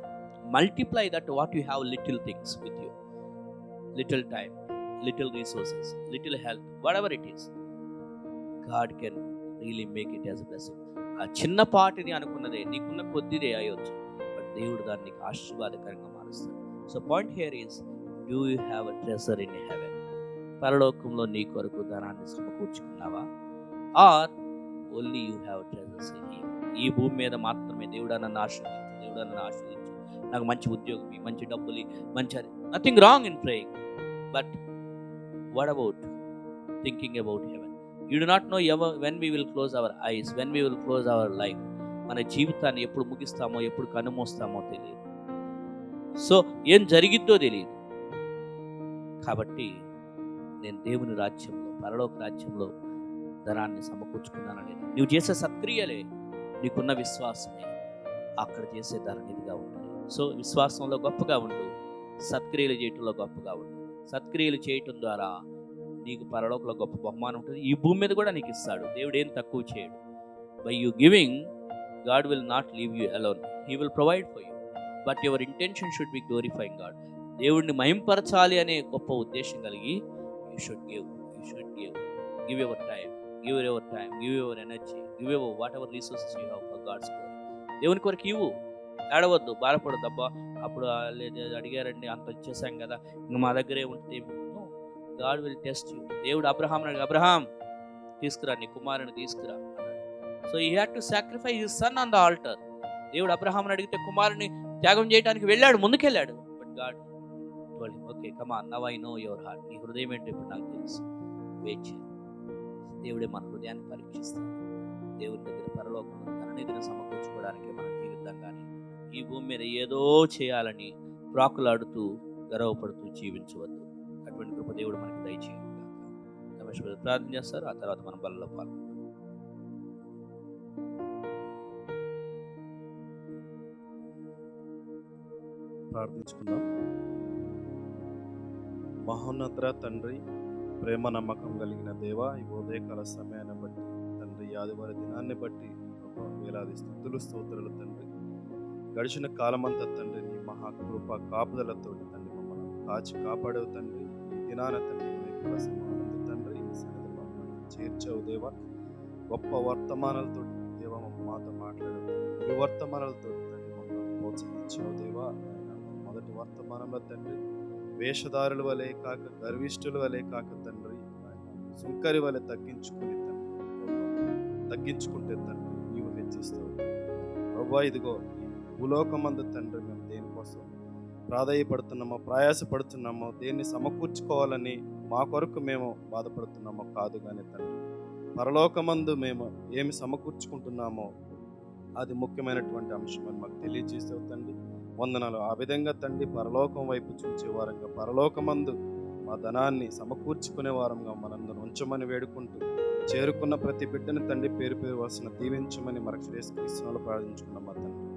S3: multiply that what you have, little things with you, little time, little resources, little health, what ever it is, God can really make it as a blessing. ఆ చిన్నపాటిని అనుకున్నదే నీకున్న కొద్దిదే అయ్యొచ్చు, but దేవుడు దాన్ని నీకు ఆశీర్వాదకరంగా మారుస్తాడు. So point here is, do you have a treasure in heaven? పరలోకంలో నీ కొరకు ధనాన్ని సమకూర్చుకున్నావా? Or only you have treasures in here? ఈ భూమి మీద మాత్రమే దేవుడా నన్ను ఆశీర్వదించు, దేవుడా నన్ను ఆశీర్వదించు, నాకు మంచి ఉద్యోగం, మంచి డబ్బులు, మంచి అది. Nothing wrong in praying, but what about thinking about heaven? You do not know when we will close our eyes, when we will close our life. మన జీవితాన్ని ఎప్పుడు ముగిస్తామో, ఎప్పుడు కనుమూస్తామో తెలియదు. సో ఏం జరిగిద్దో తెలియదు. కాబట్టి నేను దేవుని రాజ్యంలో, పరలోక రాజ్యంలో ధనాన్ని సమకూర్చుకున్నానని, నువ్వు చేసే సత్క్రియలే, నీకున్న విశ్వాసమే అక్కడ చేసే ధరణిదిగా ఉంటుంది. సో విశ్వాసంలో గొప్పగా ఉండు, సత్క్రియలు చేయటంలో గొప్పగా ఉండు. సత్క్రియలు చేయటం ద్వారా నీకు పరలోకంలో గొప్ప బహుమానం ఉంటుంది. ఈ భూమి మీద కూడా నీకు ఇస్తాడు. దేవుడు ఏం తక్కువ చేయడు. By you giving, God will not leave you alone. He will provide for you, but your intention should be glorifying God. దేవుడిని మహింపరచాలి అనే గొప్ప ఉద్దేశం కలిగి you should give your time, give your energy, give your whatever resources you have for God's glory. దేవుని కొరకు ఇవ్వు, ఏడవద్దు, బాధపడద్దు. అబ్బా అప్పుడు అడిగారండి, అంత ఇచ్చేసాం కదా, ఇంక మా దగ్గరే ఉంటే. God will test you. దేవుడు అబ్రహాం అడిగి, అబ్రహాం తీసుకురా, నీ కుమారుని తీసుకురా అన్నాడు. So he had to sacrifice his son on the altar. దేవుడు అబ్రహాంని అడిగితే కుమారుని త్యాగం చేయడానికి వెళ్ళాడు, ముందుకెళ్ళాడు. But God told him, okay come on, now I know your heart. నీ హృదయం ఏంటో ఇప్పుడు నాకు తెలుసు, వెయిట్ చేయి. దేవుడే మన హృదయాన్ని పరీక్షిస్తాడు. దేవుని దగ్గర పరలోకంలో తన నిధిని సమకూర్చుకోవడానికి మనం జీవితం కానీ ఈ భూమి మీద ఏదో చేయాలని ప్రాకులాడుతూ గర్వపడుతూ జీవించవద్దు. అటువంటి కృప దేవుడు మనకి దయచేయండి. రమేష్ ప్రార్థన చేస్తారు, ఆ తర్వాత మనం బలలో పాల్గొంటాం.
S4: ప్రార్థించుకుందాం. మహోన్నత తండ్రి, ప్రేమ నమ్మకం కలిగిన దేవ, ఈ ఉదయకాల సమయాన్ని బట్టి తండ్రి, ఆదివారి దినాన్ని బట్టి వేలాది స్తుతులు స్తోత్రాలు తండ్రి. గడిచిన కాలమంతా తండ్రి నీ మహాకృప కాపుదలతో తండ్రి మమ్మల్ని కాచి కాపాడవు తండ్రి. ఈ దినాన తండ్రి ఉదయకాల సమయానందు తండ్రి ఈ సన్నిధిలో మమ్మల్ని చేర్చావు దేవ. గొప్ప వర్తమానాలతో దేవ మాతో మాట్లాడవు. ఈ వర్తమానాలతో తండ్రి మమ్మల్ని ప్రోత్సహించావు దేవా. మొదటి వర్తమానంలో తండ్రి వేషధారుల వలె కాక, గర్విష్ఠుల వలె కాక తండ్రి, సుంకరి వలె తగ్గించుకుంటే తండ్రి నీవు హెచ్చిస్తావు ప్రభా. ఇదిగో ఈ భూలోకమందు తండ్రి మేము దేనికోసం ప్రాధాయపడుతున్నామో, ప్రయాసపడుతున్నామో, దేన్ని సమకూర్చుకోవాలని మా కొరకు మేము బాధపడుతున్నామో కాదు కానీ తండ్రి, పరలోకమందు మేము ఏమి సమకూర్చుకుంటున్నామో అది ముఖ్యమైనటువంటి అంశం అని మాకు తెలియజేసావు తండ్రి. వందనాలు. ఆ విధంగా తండ్రి పరలోకం వైపు చూచే వారంగా, పరలోకమందు మా ధనాన్ని సమకూర్చుకునే వారంగా మనందరం ఉంచమని వేడుకుంటూ, చేరుకున్న ప్రతి బిడ్డని తండ్రి పేరు పేరు వలసిన దీవించమని మరొక యేసుక్రీస్తునామములో ప్రార్థించుకున్నాం మా తండ్రి.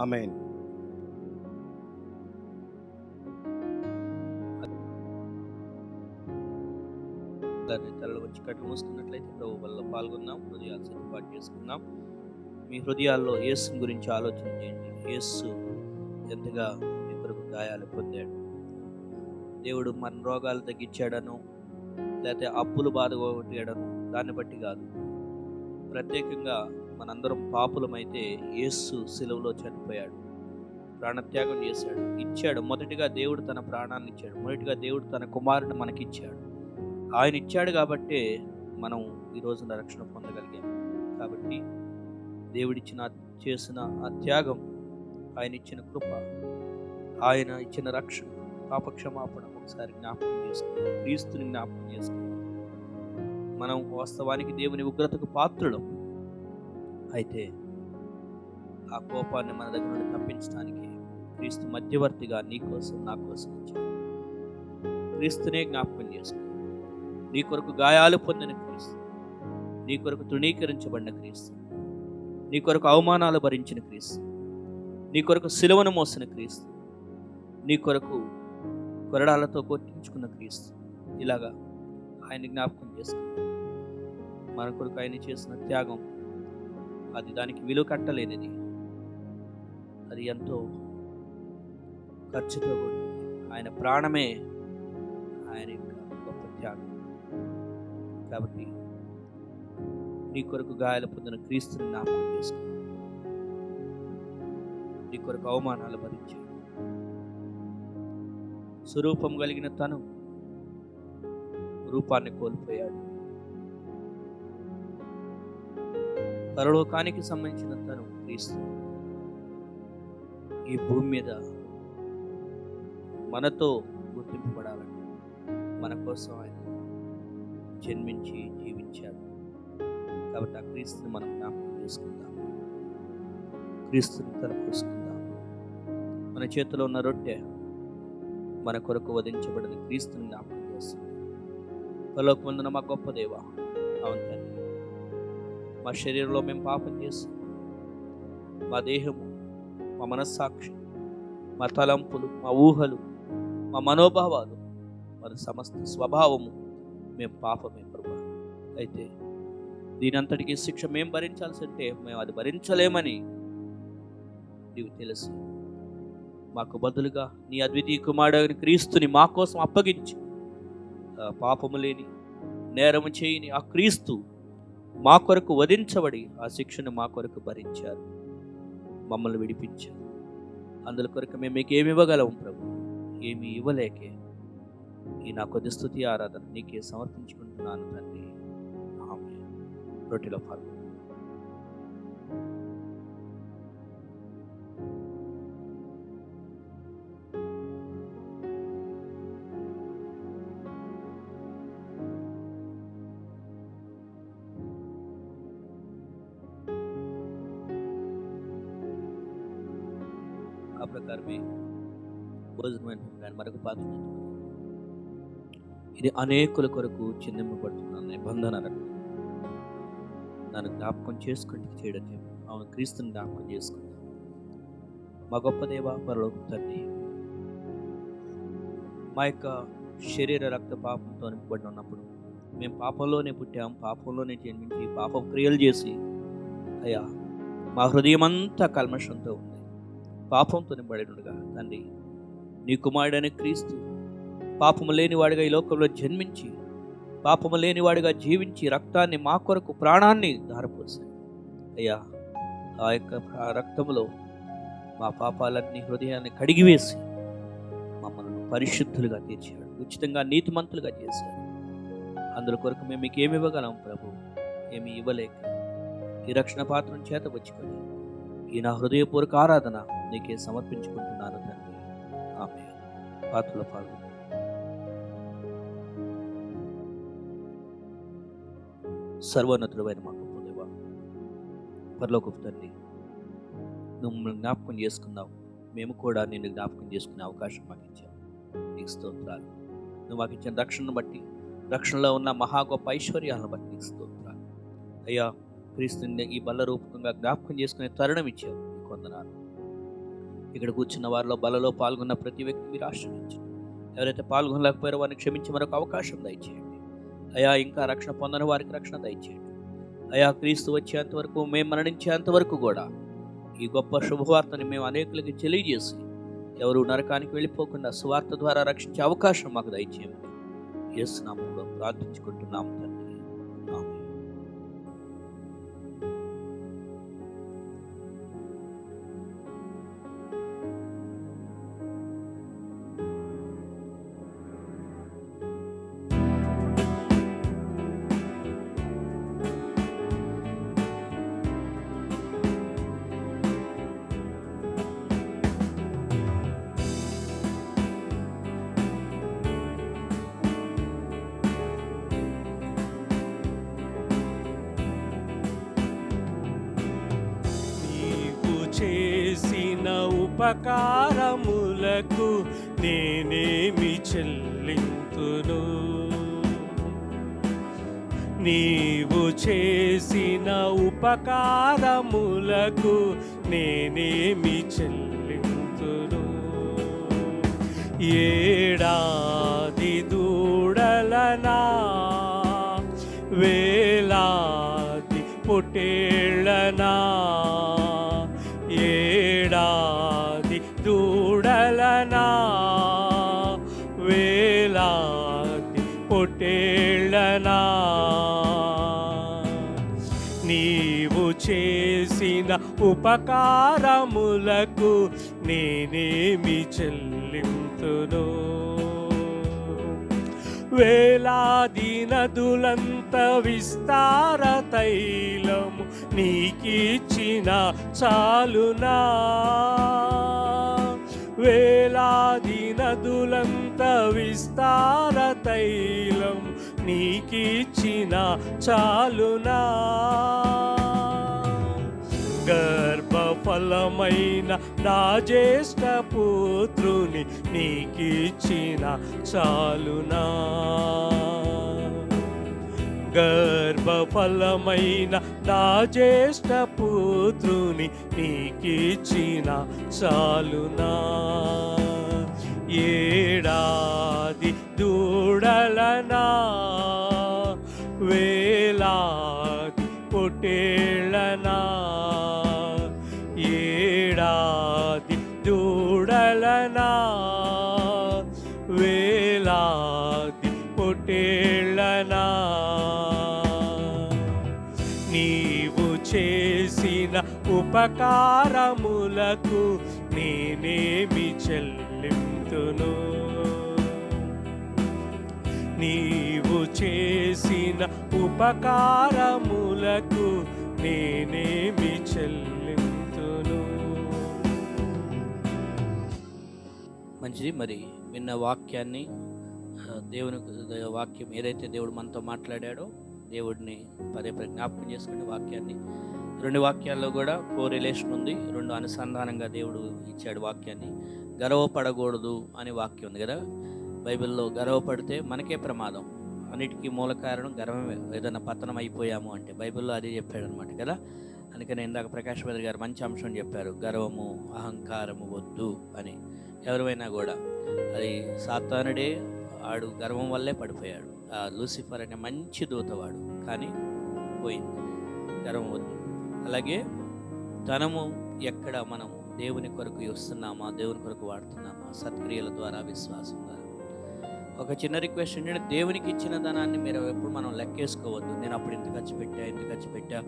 S4: ఆమేన్.
S3: తలలో వచ్చి కట్లు మూసుకున్నట్లయితే ప్రభు వల్ల పాల్గొన్నాం, హృదయాలు సిద్ధపాటు చేసుకున్నాం. మీ హృదయాల్లో యేసు గురించి ఆలోచన చేయండి. యేసు ఎంతగా మీ కొరకు గాయాలు పొందాడు. దేవుడు మన రోగాలు తగ్గించాడను, లేకపోతే అప్పులు బాధ కొట్టాడను దాన్ని బట్టి కాదు. ప్రత్యేకంగా మనందరం పాపులమైతే యేసు సిలువలో చనిపోయాడు, ప్రాణత్యాగం చేశాడు, ఇచ్చాడు. మొదటిగా దేవుడు తన ప్రాణాన్ని ఇచ్చాడు. మొదటిగా దేవుడు తన కుమారుని మనకిచ్చాడు. ఆయన ఇచ్చాడు కాబట్టే మనం ఈ రోజున రక్షణ పొందగలిగాం. కాబట్టి దేవుడిచ్చిన చేసిన ఆ త్యాగం, ఆయన ఇచ్చిన కృప, ఆయన ఇచ్చిన రక్షణ, పాపక్షమాపణ ఒకసారి జ్ఞాపకం చేసుకున్నాం. క్రీస్తుని జ్ఞాపకం చేసుకున్నాం. మనం వాస్తవానికి దేవుని ఉగ్రతకు పాత్రులం. అయితే ఆ కోపాన్ని మన దగ్గర నుండి తప్పించడానికి క్రీస్తు మధ్యవర్తిగా నీ కోసం నా కోసం వచ్చాడు. క్రీస్తునే జ్ఞాపకం చేసుకున్నాం. నీ కొరకు గాయాలు పొందిన క్రీస్తు, నీ కొరకు తృణీకరించబడిన క్రీస్తు, నీ కొరకు అవమానాలు భరించిన క్రీస్తు, నీ కొరకు సిలువను మోసిన క్రీస్తు, నీ కొరకు కొరడాలతో కొట్టించుకున్న క్రీస్తు. ఇలాగా ఆయన జ్ఞాపకం చేసుకున్నాం. మన కొరకు ఆయన చేసిన త్యాగం అది దానికి విలువ కట్టలేనిది. అది ఎంతో ఖర్చుతో కూడింది. ఆయన ప్రాణమే ఆయన యొక్క గొప్ప త్యాగం. కాబట్టి నీ కొరకు గాయాలు పొందిన క్రీస్తుని జ్ఞాపకం చేసుకో. నీ కొరకు అవమానాలు భరించాడు. స్వరూపం కలిగిన తను రూపాన్ని కోల్పోయాడు. పరలోకానికి సంబంధించిన తను క్రీస్తు ఈ భూమి మీద మనతో గుర్తింపబడాలని మన కోసం ఆయన జన్మించి జీవించాడు. కాబట్టి ఆ క్రీస్తుని మనం జ్ఞాపకం చేసుకుందాం, క్రీస్తుని తలపోసుకుందాం. మన చేతిలో ఉన్న రొట్టె మన కొరకు వధించబడిన క్రీస్తుని జ్ఞాపకం చేస్తుంది. పరలోకమందున మా గొప్ప దేవా, అవును తండ్రి, మా శరీరంలో మేము పాపం చేస్తాం, మా దేహము మా మనస్సాక్షి, మా తలంపులు, మా ఊహలు, మా మనోభావాలు, మరి సమస్త స్వభావము మేము పాపమే ప్రభు. అయితే దీని అంతటికీ శిక్ష మేము భరించాల్సి ఉంటే మేము అది భరించలేమని నీవు తెలుసు. మాకు బదులుగా నీ అద్వితీయ కుమారుడైన క్రీస్తుని మా కోసం అప్పగించి, పాపము లేని నేరము చేయని ఆ క్రీస్తు మా కొరకు వధించబడి ఆ శిక్షను మా కొరకు భరించారు, మమ్మల్ని విడిపించారు. అందుల కొరకు మేము మీకు ఏమి ఇవ్వగలము ప్రభు? ఏమి ఇవ్వలేకే ఈ నా కొద్ది స్తుతి ఆరాధన నీకే సమర్పించుకుంటున్నాను తండ్రి. ఆమేన్. రొట్టెలో పాల్గొను. ఆ ప్రకారమే భోజనం కానీ మరొక పాత్ర ఇది అనేకుల కొరకు చిందింపబడుతున్న నిబంధన రక్తం. నన్ను జ్ఞాపకం చేసుకుంటే చేయడం చెప్పి అవును క్రీస్తుని జ్ఞాపకం చేసుకుంటాం. మా గొప్ప దేవ పరలోక తండ్రి, మా యొక్క శరీర రక్త పాపంతో నింపబడి ఉన్నప్పుడు మేము పాపంలోనే పుట్టాం, పాపంలోనే జన్మించి పాప క్రియలు చేసి అయ్యా మా హృదయం అంతా కల్మషంతో ఉంది, పాపంతో నింపబడి ఉండగా తండ్రి నీ కుమారుడైన క్రీస్తు పాపము లేనివాడిగా ఈ లోకంలో జన్మించి పాపము లేనివాడిగా జీవించి రక్తాన్ని మా కొరకు ప్రాణాన్ని ధారపోసాడు అయ్యా. ఆ యొక్క రక్తములో మా పాపాలన్నీ హృదయాన్ని కడిగివేసి మమ్మల్ని పరిశుద్ధులుగా తీర్చాడు, ఉచితంగా నీతిమంతులుగా చేశాడు. అందులో కొరకు మేము మీకు ఏమి ఇవ్వగలం ప్రభు? ఏమి ఇవ్వలేక ఈ రక్షణ పాత్రను చేత వచ్చుకొని ఈ నా హృదయపూర్వక ఆరాధన నీకే సమర్పించుకుంటున్నాను తండ్రి. ఆమేన్. పాత్రలో పాల్గొను. సర్వోన్నతుడైన మా గొప్ప దేవా పరలోకపు తండ్రి, నువ్వు మమ్మల్ని జ్ఞాపకం చేసుకున్నావు, మేము కూడా నిన్ను జ్ఞాపకం చేసుకునే అవకాశం మాకు ఇచ్చావు. నీకు స్తోత్రాలు. నువ్వు మాకు ఇచ్చిన రక్షణను బట్టి, రక్షణలో ఉన్న మహా గొప్ప ఐశ్వర్యాలను బట్టి నీకు స్తోత్రాలు అయ్యా. క్రీస్తుని ఈ బల్ల రూపకంగా జ్ఞాపకం చేసుకునే తరుణం ఇచ్చావు, నీకు వందనాలు. ఇక్కడ కూర్చున్న వారిలో బలలో పాల్గొన్న ప్రతి వ్యక్తి మీరు ఆశ్రయించండి. ఎవరైతే పాల్గొనలేకపోయారో వారిని క్షమించి మరొక అవకాశం దయచేయండి అయ్యా. ఇంకా రక్షణ పొందని వారికి రక్షణ దయచేయండి అయ్యా. క్రీస్తు వచ్చేంత వరకు, మేము మరణించేంత వరకు కూడా ఈ గొప్ప శుభవార్తని మేము అనేకులకి తెలియజేసి ఎవరు నరకానికి వెళ్ళిపోకుండా సువార్త ద్వారా రక్షించే అవకాశం మాకు దయచేయమని యేసు నామములో ప్రార్థించుకుంటున్నాము తండ్రి. ఆమేన్.
S1: చేసిన ఉపకారములకు నేనేమి చెల్లింతును? నీవు చేసిన ఉపకారములకు నేనేమి చెల్లింతును? ఏడాది దూడలనా, వేలాది పొట్టేళ్ళనా, ఏడాది దూడలనా, వేలాది పొట్టేళ్ళనా, నీవు చేసిన ఉపకారములకు నేనేమి చెల్లింతును? వేలాది నదులంత విస్తార తైలము నీకిచ్చిన చాలునా? వేలాది నదులంత విస్తార తైలం నీకిచ్చిన చాలునా? గర్భఫలమైన నా జ్యేష్ఠ పుత్రుని నీకిచ్చిన చాలునా? గర్భఫలమైన నా జ్యేష్ఠ పుత్రుని నీకిచ్చిన చాలునా. ఏడాది దూడలనా వేలాది పొట్టేళ్ళనా, ఏడాది దూడలనా వేలాది పొట్టేళ్ళనా, నీవు చేసిన ఉపకారములకు నేనేమి చెల్లింతును. నీవు చేసిన ఉపకారములకు నేనేమి చెల్లింతును.
S3: మంచిది. మరి విన్న వాక్యాన్ని దేవుని వాక్యం ఏదైతే దేవుడు మనతో మాట్లాడాడో దేవుడిని పదే పదే జ్ఞాపకం చేసుకునే వాక్యాన్ని, 2 వాక్యాల్లో కూడా కోరిలేషన్ ఉంది, 2 అనుసంధానంగా దేవుడు ఇచ్చాడు వాక్యాన్ని. గర్వపడకూడదు అనే వాక్యం ఉంది కదా బైబిల్లో. గర్వపడితే మనకే ప్రమాదం, అన్నిటికీ మూల కారణం గర్వమే. ఏదైనా పతనం అయిపోయాము అంటే బైబిల్లో అదే చెప్పాడు అనమాట కదా. అందుకని ఇందాక ప్రకాష్ బద్రి గారు మంచి అంశం చెప్పారు, గర్వము అహంకారము వద్దు అని. ఎవరైనా కూడా అది సాతానుడే, ఆడు గర్వం వల్లే పడిపోయాడు. ఆ లూసిఫర్ అనే మంచి దూతవాడు, కానీ పోయింది. గర్వం వద్దు. అలాగే ధనము ఎక్కడ మనము దేవుని కొరకు ఇస్తున్నామా, దేవుని కొరకు వాడుతున్నామా, సత్క్రియల ద్వారా, విశ్వాసం ద్వారా. ఒక చిన్న రిక్వెస్ట్ ఏంటంటే, దేవునికి ఇచ్చిన ధనాన్ని మీరు ఎప్పుడు మనం లెక్కేసుకోవద్దు. నేను అప్పుడు ఇంత ఖర్చు పెట్టా,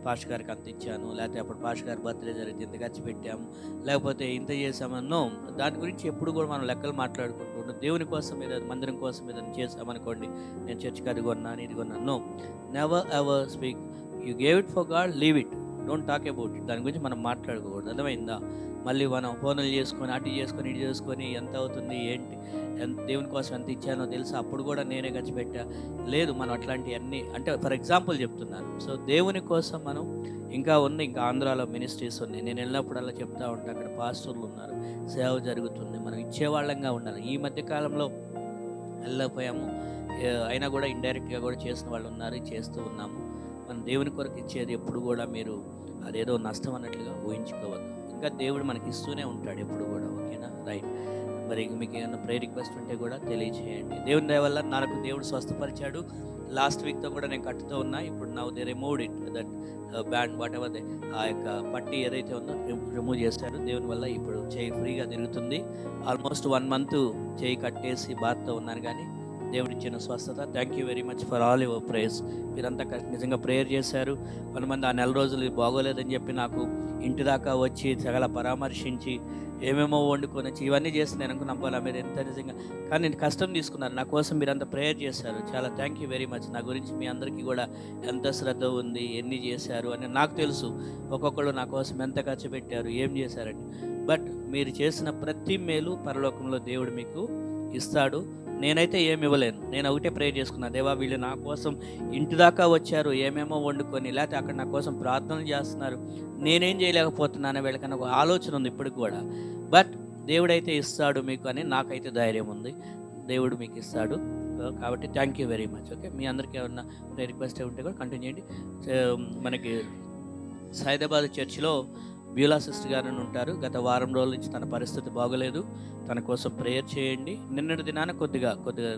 S3: పాష్ గారికి అంత ఇచ్చాను, లేకపోతే అప్పుడు పాష్ గారి బర్త్డే జరిగితే ఇంత ఖర్చు పెట్టాము, లేకపోతే ఇంత చేసామన్నో దాని గురించి ఎప్పుడు కూడా మనం లెక్కలు మాట్లాడుకుంటుంటాం. దేవుని కోసం ఏదైనా మందిరం కోసం ఏదైనా చేసామనుకోండి, నేను చర్చికి అది కొన్నాను ఇది కొన్నాను, no, never ever speak. You gave it for God, leave it, don't talk about it. దాని గురించి మనం మాట్లాడుకోకూడదు. అర్థమైందా? మళ్ళీ మనం ఫోన్లు చేసుకొని అటు చేసుకొని ఇటు చేసుకొని ఎంత అవుతుంది ఏంటి, దేవుని కోసం ఎంత ఇచ్చానో తెలుసా, అప్పుడు కూడా నేనే ఖర్చు పెట్టా. లేదు, మనం అట్లాంటివన్నీ అంటే ఫర్ ఎగ్జాంపుల్ చెప్తున్నాను. సో దేవుని కోసం మనం ఇంకా ఆంధ్రాలో మినిస్ట్రీస్ ఉన్నాయి. నేను వెళ్ళినప్పుడల్లా చెప్తా ఉంటాను, అక్కడ పాస్టర్లు ఉన్నారు, సేవ జరుగుతుంది, మనం ఇచ్చేవాళ్ళంగా ఉండాలి. ఈ మధ్య కాలంలో వెళ్ళకపోయాము, అయినా కూడా ఇండైరెక్ట్గా కూడా చేసిన వాళ్ళు ఉన్నారు, చేస్తూ ఉన్నాము. మనం దేవుని కొరకు ఇచ్చేది ఎప్పుడు కూడా మీరు అదేదో నష్టం అన్నట్లుగా ఊహించుకోవద్దు. ఇంకా దేవుడు మనకి ఇస్తూనే ఉంటాడు ఎప్పుడు కూడా. ఓకేనా? రైట్. మరి మీకు ఏమైనా ప్రేయర్ రిక్వెస్ట్ ఉంటే కూడా తెలియజేయండి. దేవుని దయ వల్ల నాకు దేవుడు స్వస్థపరిచాడు. లాస్ట్ వీక్తో కూడా నేను కట్టుతూ ఉన్నా. ఇప్పుడు now they removed it, that band what ever they, ఆ యొక్క పట్టి ఏదైతే ఉందో రిమూవ్ చేశారు. దేవుని వల్ల ఇప్పుడు చేయి ఫ్రీగా తిరుగుతుంది. ఆల్మోస్ట్ 1 month చేయి కట్టేసి బాధతో ఉన్నాను, కానీ దేవుడిచ్చిన స్వస్థత. Thank you very much for all your prayers. మీరంతా నిజంగా ప్రేయర్ చేశారు. కొంతమంది ఆ 4 రోజులు బాగోలేదని చెప్పి నాకు ఇంటి దాకా వచ్చి సగల పరామర్శించి ఏమేమో వండుకొని వచ్చి ఇవన్నీ చేసి నేను అనుకున్నా మీరు ఎంత నిజంగా, కానీ నేను కష్టం తీసుకున్నారు నా కోసం. మీరంతా ప్రేయర్ చేశారు. చాలా థ్యాంక్ యూ వెరీ మచ్. నా గురించి మీ అందరికీ కూడా ఎంత శ్రద్ధ ఉంది, ఎన్ని చేశారు అని నాకు తెలుసు. ఒక్కొక్కరు నా కోసం ఎంత ఖర్చు పెట్టారు, ఏం చేశారని. బట్ మీరు చేసిన ప్రతి మేలు పరలోకంలో దేవుడు మీకు ఇస్తాడు. నేనైతే ఏమి ఇవ్వలేను. నేను ఒకటే ప్రేయర్ చేసుకున్నా, దేవా వీళ్ళు నా కోసం ఇంటి దాకా వచ్చారు, ఏమేమో వండుకొని, లేకపోతే అక్కడ నా కోసం ప్రార్థనలు చేస్తున్నారు, నేనేం చేయలేకపోతున్నాను వీళ్ళకన్నా ఒక ఆలోచన ఉంది ఇప్పటికి కూడా. బట్ దేవుడైతే ఇస్తాడు మీకు అని నాకైతే ధైర్యం ఉంది. దేవుడు మీకు ఇస్తాడు. కాబట్టి thank you very much. Okay, మీ అందరికీ ఏమన్నా ప్రేయర్ రిక్వెస్ట్ ఉంటే కూడా కంటిన్యూ చేయండి. మనకి సైదాబాద్ చర్చిలో బ్యూలా సిస్టర్ గారు ఉంటారు. గత వారం రోజుల నుంచి తన పరిస్థితి బాగోలేదు. తన కోసం ప్రేయర్ చేయండి. నిన్నటి దినాన కొద్దిగా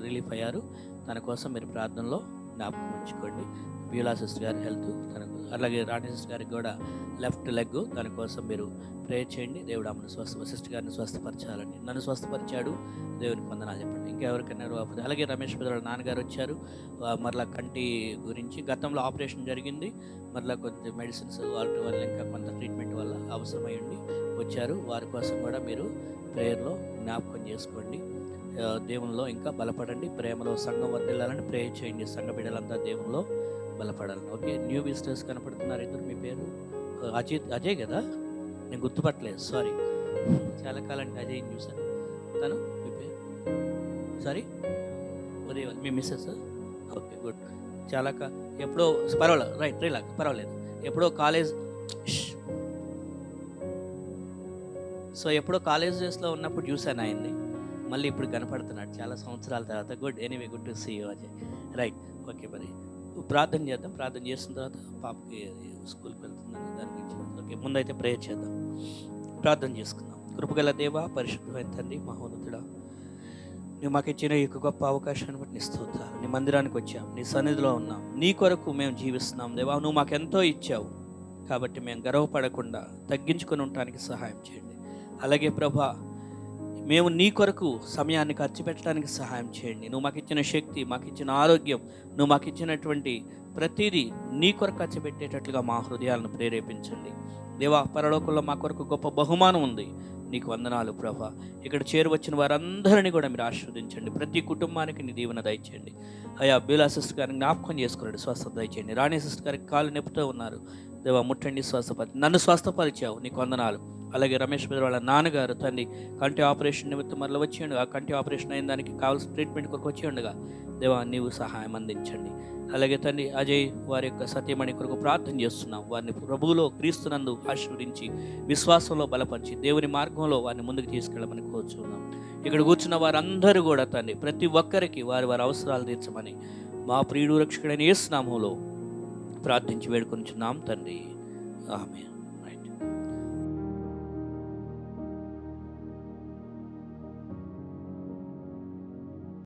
S3: రిలీఫ్ అయ్యారు. తన కోసం మీరు ప్రార్థనలో జ్ఞాపకం ఉంచుకోండి. బ్యూలా సిస్టర్ గారి హెల్త్ తనకు, అలాగే రాణి సిస్టర్ గారికి కూడా లెఫ్ట్ లెగ్, దానికోసం మీరు ప్రేయర్ చేయండి. దేవుడు ఆమెను సిస్టర్ గారిని స్వస్థపరచాలని, నన్ను స్వస్థపరిచాడు, దేవునికి వందనాలు చెప్పండి. ఇంకెవరికైనా అలాగే రమేష్ బ్రదర్ నాన్నగారు వచ్చారు. మరలా కంటి గురించి గతంలో ఆపరేషన్ జరిగింది, మరలా కొంచెం మెడిసిన్స్ వాళ్ళ వల్ల ఇంకా కొంత ట్రీట్మెంట్ వల్ల అవసరమయ్యండి వచ్చారు. వారి కోసం కూడా మీరు ప్రేయర్లో జ్ఞాపకం చేసుకోండి. దేవునిలో ఇంకా బలపడండి. ప్రేమలో సంఘం వర్ధిల్లాలని ప్రేయర్ చేయండి. సంఘ బిడ్డలంతా దేవునిలో బలపడాలని. ఓకే, న్యూ విజిటర్స్ కనపడుతున్నారు ఇద్దరు. మీ పేరు అజయ్ కదా? నేను గుర్తుపట్టలేదు, సారీ. చాలా కాలం అంటే అజయ్ చూసాను. తను మీ పేరు సారీ ఉదయ్, మీ మిస్సెస్? Okay, good. చాలా ఎప్పుడో పర్వాలేదు, రైట్, రిలాక్స్, పర్వాలేదు. ఎప్పుడో కాలేజ్ కాలేజ్ డేస్లో ఉన్నప్పుడు చూశాను ఆయన్ని. మళ్ళీ ఇప్పుడు కనపడుతున్నాడు చాలా సంవత్సరాల తర్వాత. Good, anyway, good to see you Ajay. Right, okay. మరి ప్రార్థన చేద్దాం. ప్రార్థన చేసిన తర్వాత పాపకి స్కూల్కి వెళ్తుందని దాని గురించి ఓకే, ముందైతే ప్రేయర్ చేద్దాం. ప్రార్థన చేసుకుందాం. కృపగల దేవ, పరిశుద్ధమైన తండ్రి, మహోన్నతుడా, నువ్వు మాకు ఇచ్చిన ఈ గొప్ప అవకాశాన్ని బట్టి నీ స్తోత్రాలు. నీ మందిరానికి వచ్చాం, నీ సన్నిధిలో ఉన్నాం, నీ కొరకు మేము జీవిస్తున్నాం దేవా. నువ్వు మాకు ఎంతో ఇచ్చావు కాబట్టి మేము గర్వపడకుండా తగ్గించుకొని ఉండటానికి సహాయం చేయండి. అలాగే ప్రభా, మేము నీ కొరకు సమయాన్ని ఖర్చు పెట్టడానికి సహాయం చేయండి. నువ్వు మాకు ఇచ్చిన శక్తి, మాకు ఇచ్చిన ఆరోగ్యం, నువ్వు మాకు ఇచ్చినటువంటి ప్రతిదీ నీ కొరకు ఖర్చు పెట్టేటట్లుగా మా హృదయాలను ప్రేరేపించండి దేవా. పరలోకంలో మా కొరకు గొప్ప బహుమానం ఉంది. నీకు వందనాలు ప్రభా. ఇక్కడ చేరువచ్చిన వారందరినీ కూడా మీరు ఆశీర్వదించండి. ప్రతి కుటుంబానికి నీ దీవెన దయచేయండి. అయ్యా, బీలా సిస్టర్ గారిని జ్ఞాపకం చేసుకున్నాడు, స్వస్థత దయచేయండి. రాణి సిస్టర్ గారికి కాళ్ళు నొప్పుతూ ఉన్నారు దేవా, ముట్టండి, స్వస్థపరి. నన్ను స్వస్థపరిచావు, నీకు వందనాలు. అలాగే రమేష్ మీద వాళ్ళ నాన్నగారు తండ్రి కంటి ఆపరేషన్ నిమిత్తం మరలా వచ్చి ఉండగా, కంటి ఆపరేషన్ అయిన దానికి కావాల్సిన ట్రీట్మెంట్ కొరకు వచ్చి ఉండగా దేవా నీవు సహాయం అందించండి. అలాగే తండ్రి అజయ్ వారి యొక్క సత్యమణి కొరకు ప్రార్థన చేస్తున్నాం. వారిని ప్రభువులో క్రీస్తునందు ఆశీర్వదించి విశ్వాసంలో బలపరిచి దేవుని మార్గంలో వారిని ముందుకు తీసుకెళ్ళమని కోరుచున్నాం. ఇక్కడ కూర్చున్న వారందరూ కూడా తండ్రి ప్రతి ఒక్కరికి వారి వారి అవసరాలు తీర్చమని మా ప్రియుడు రక్షకుడైన యేసు నామములో ప్రార్థించి వేడుకొనిచున్నాం తండ్రి. ఆమేన్.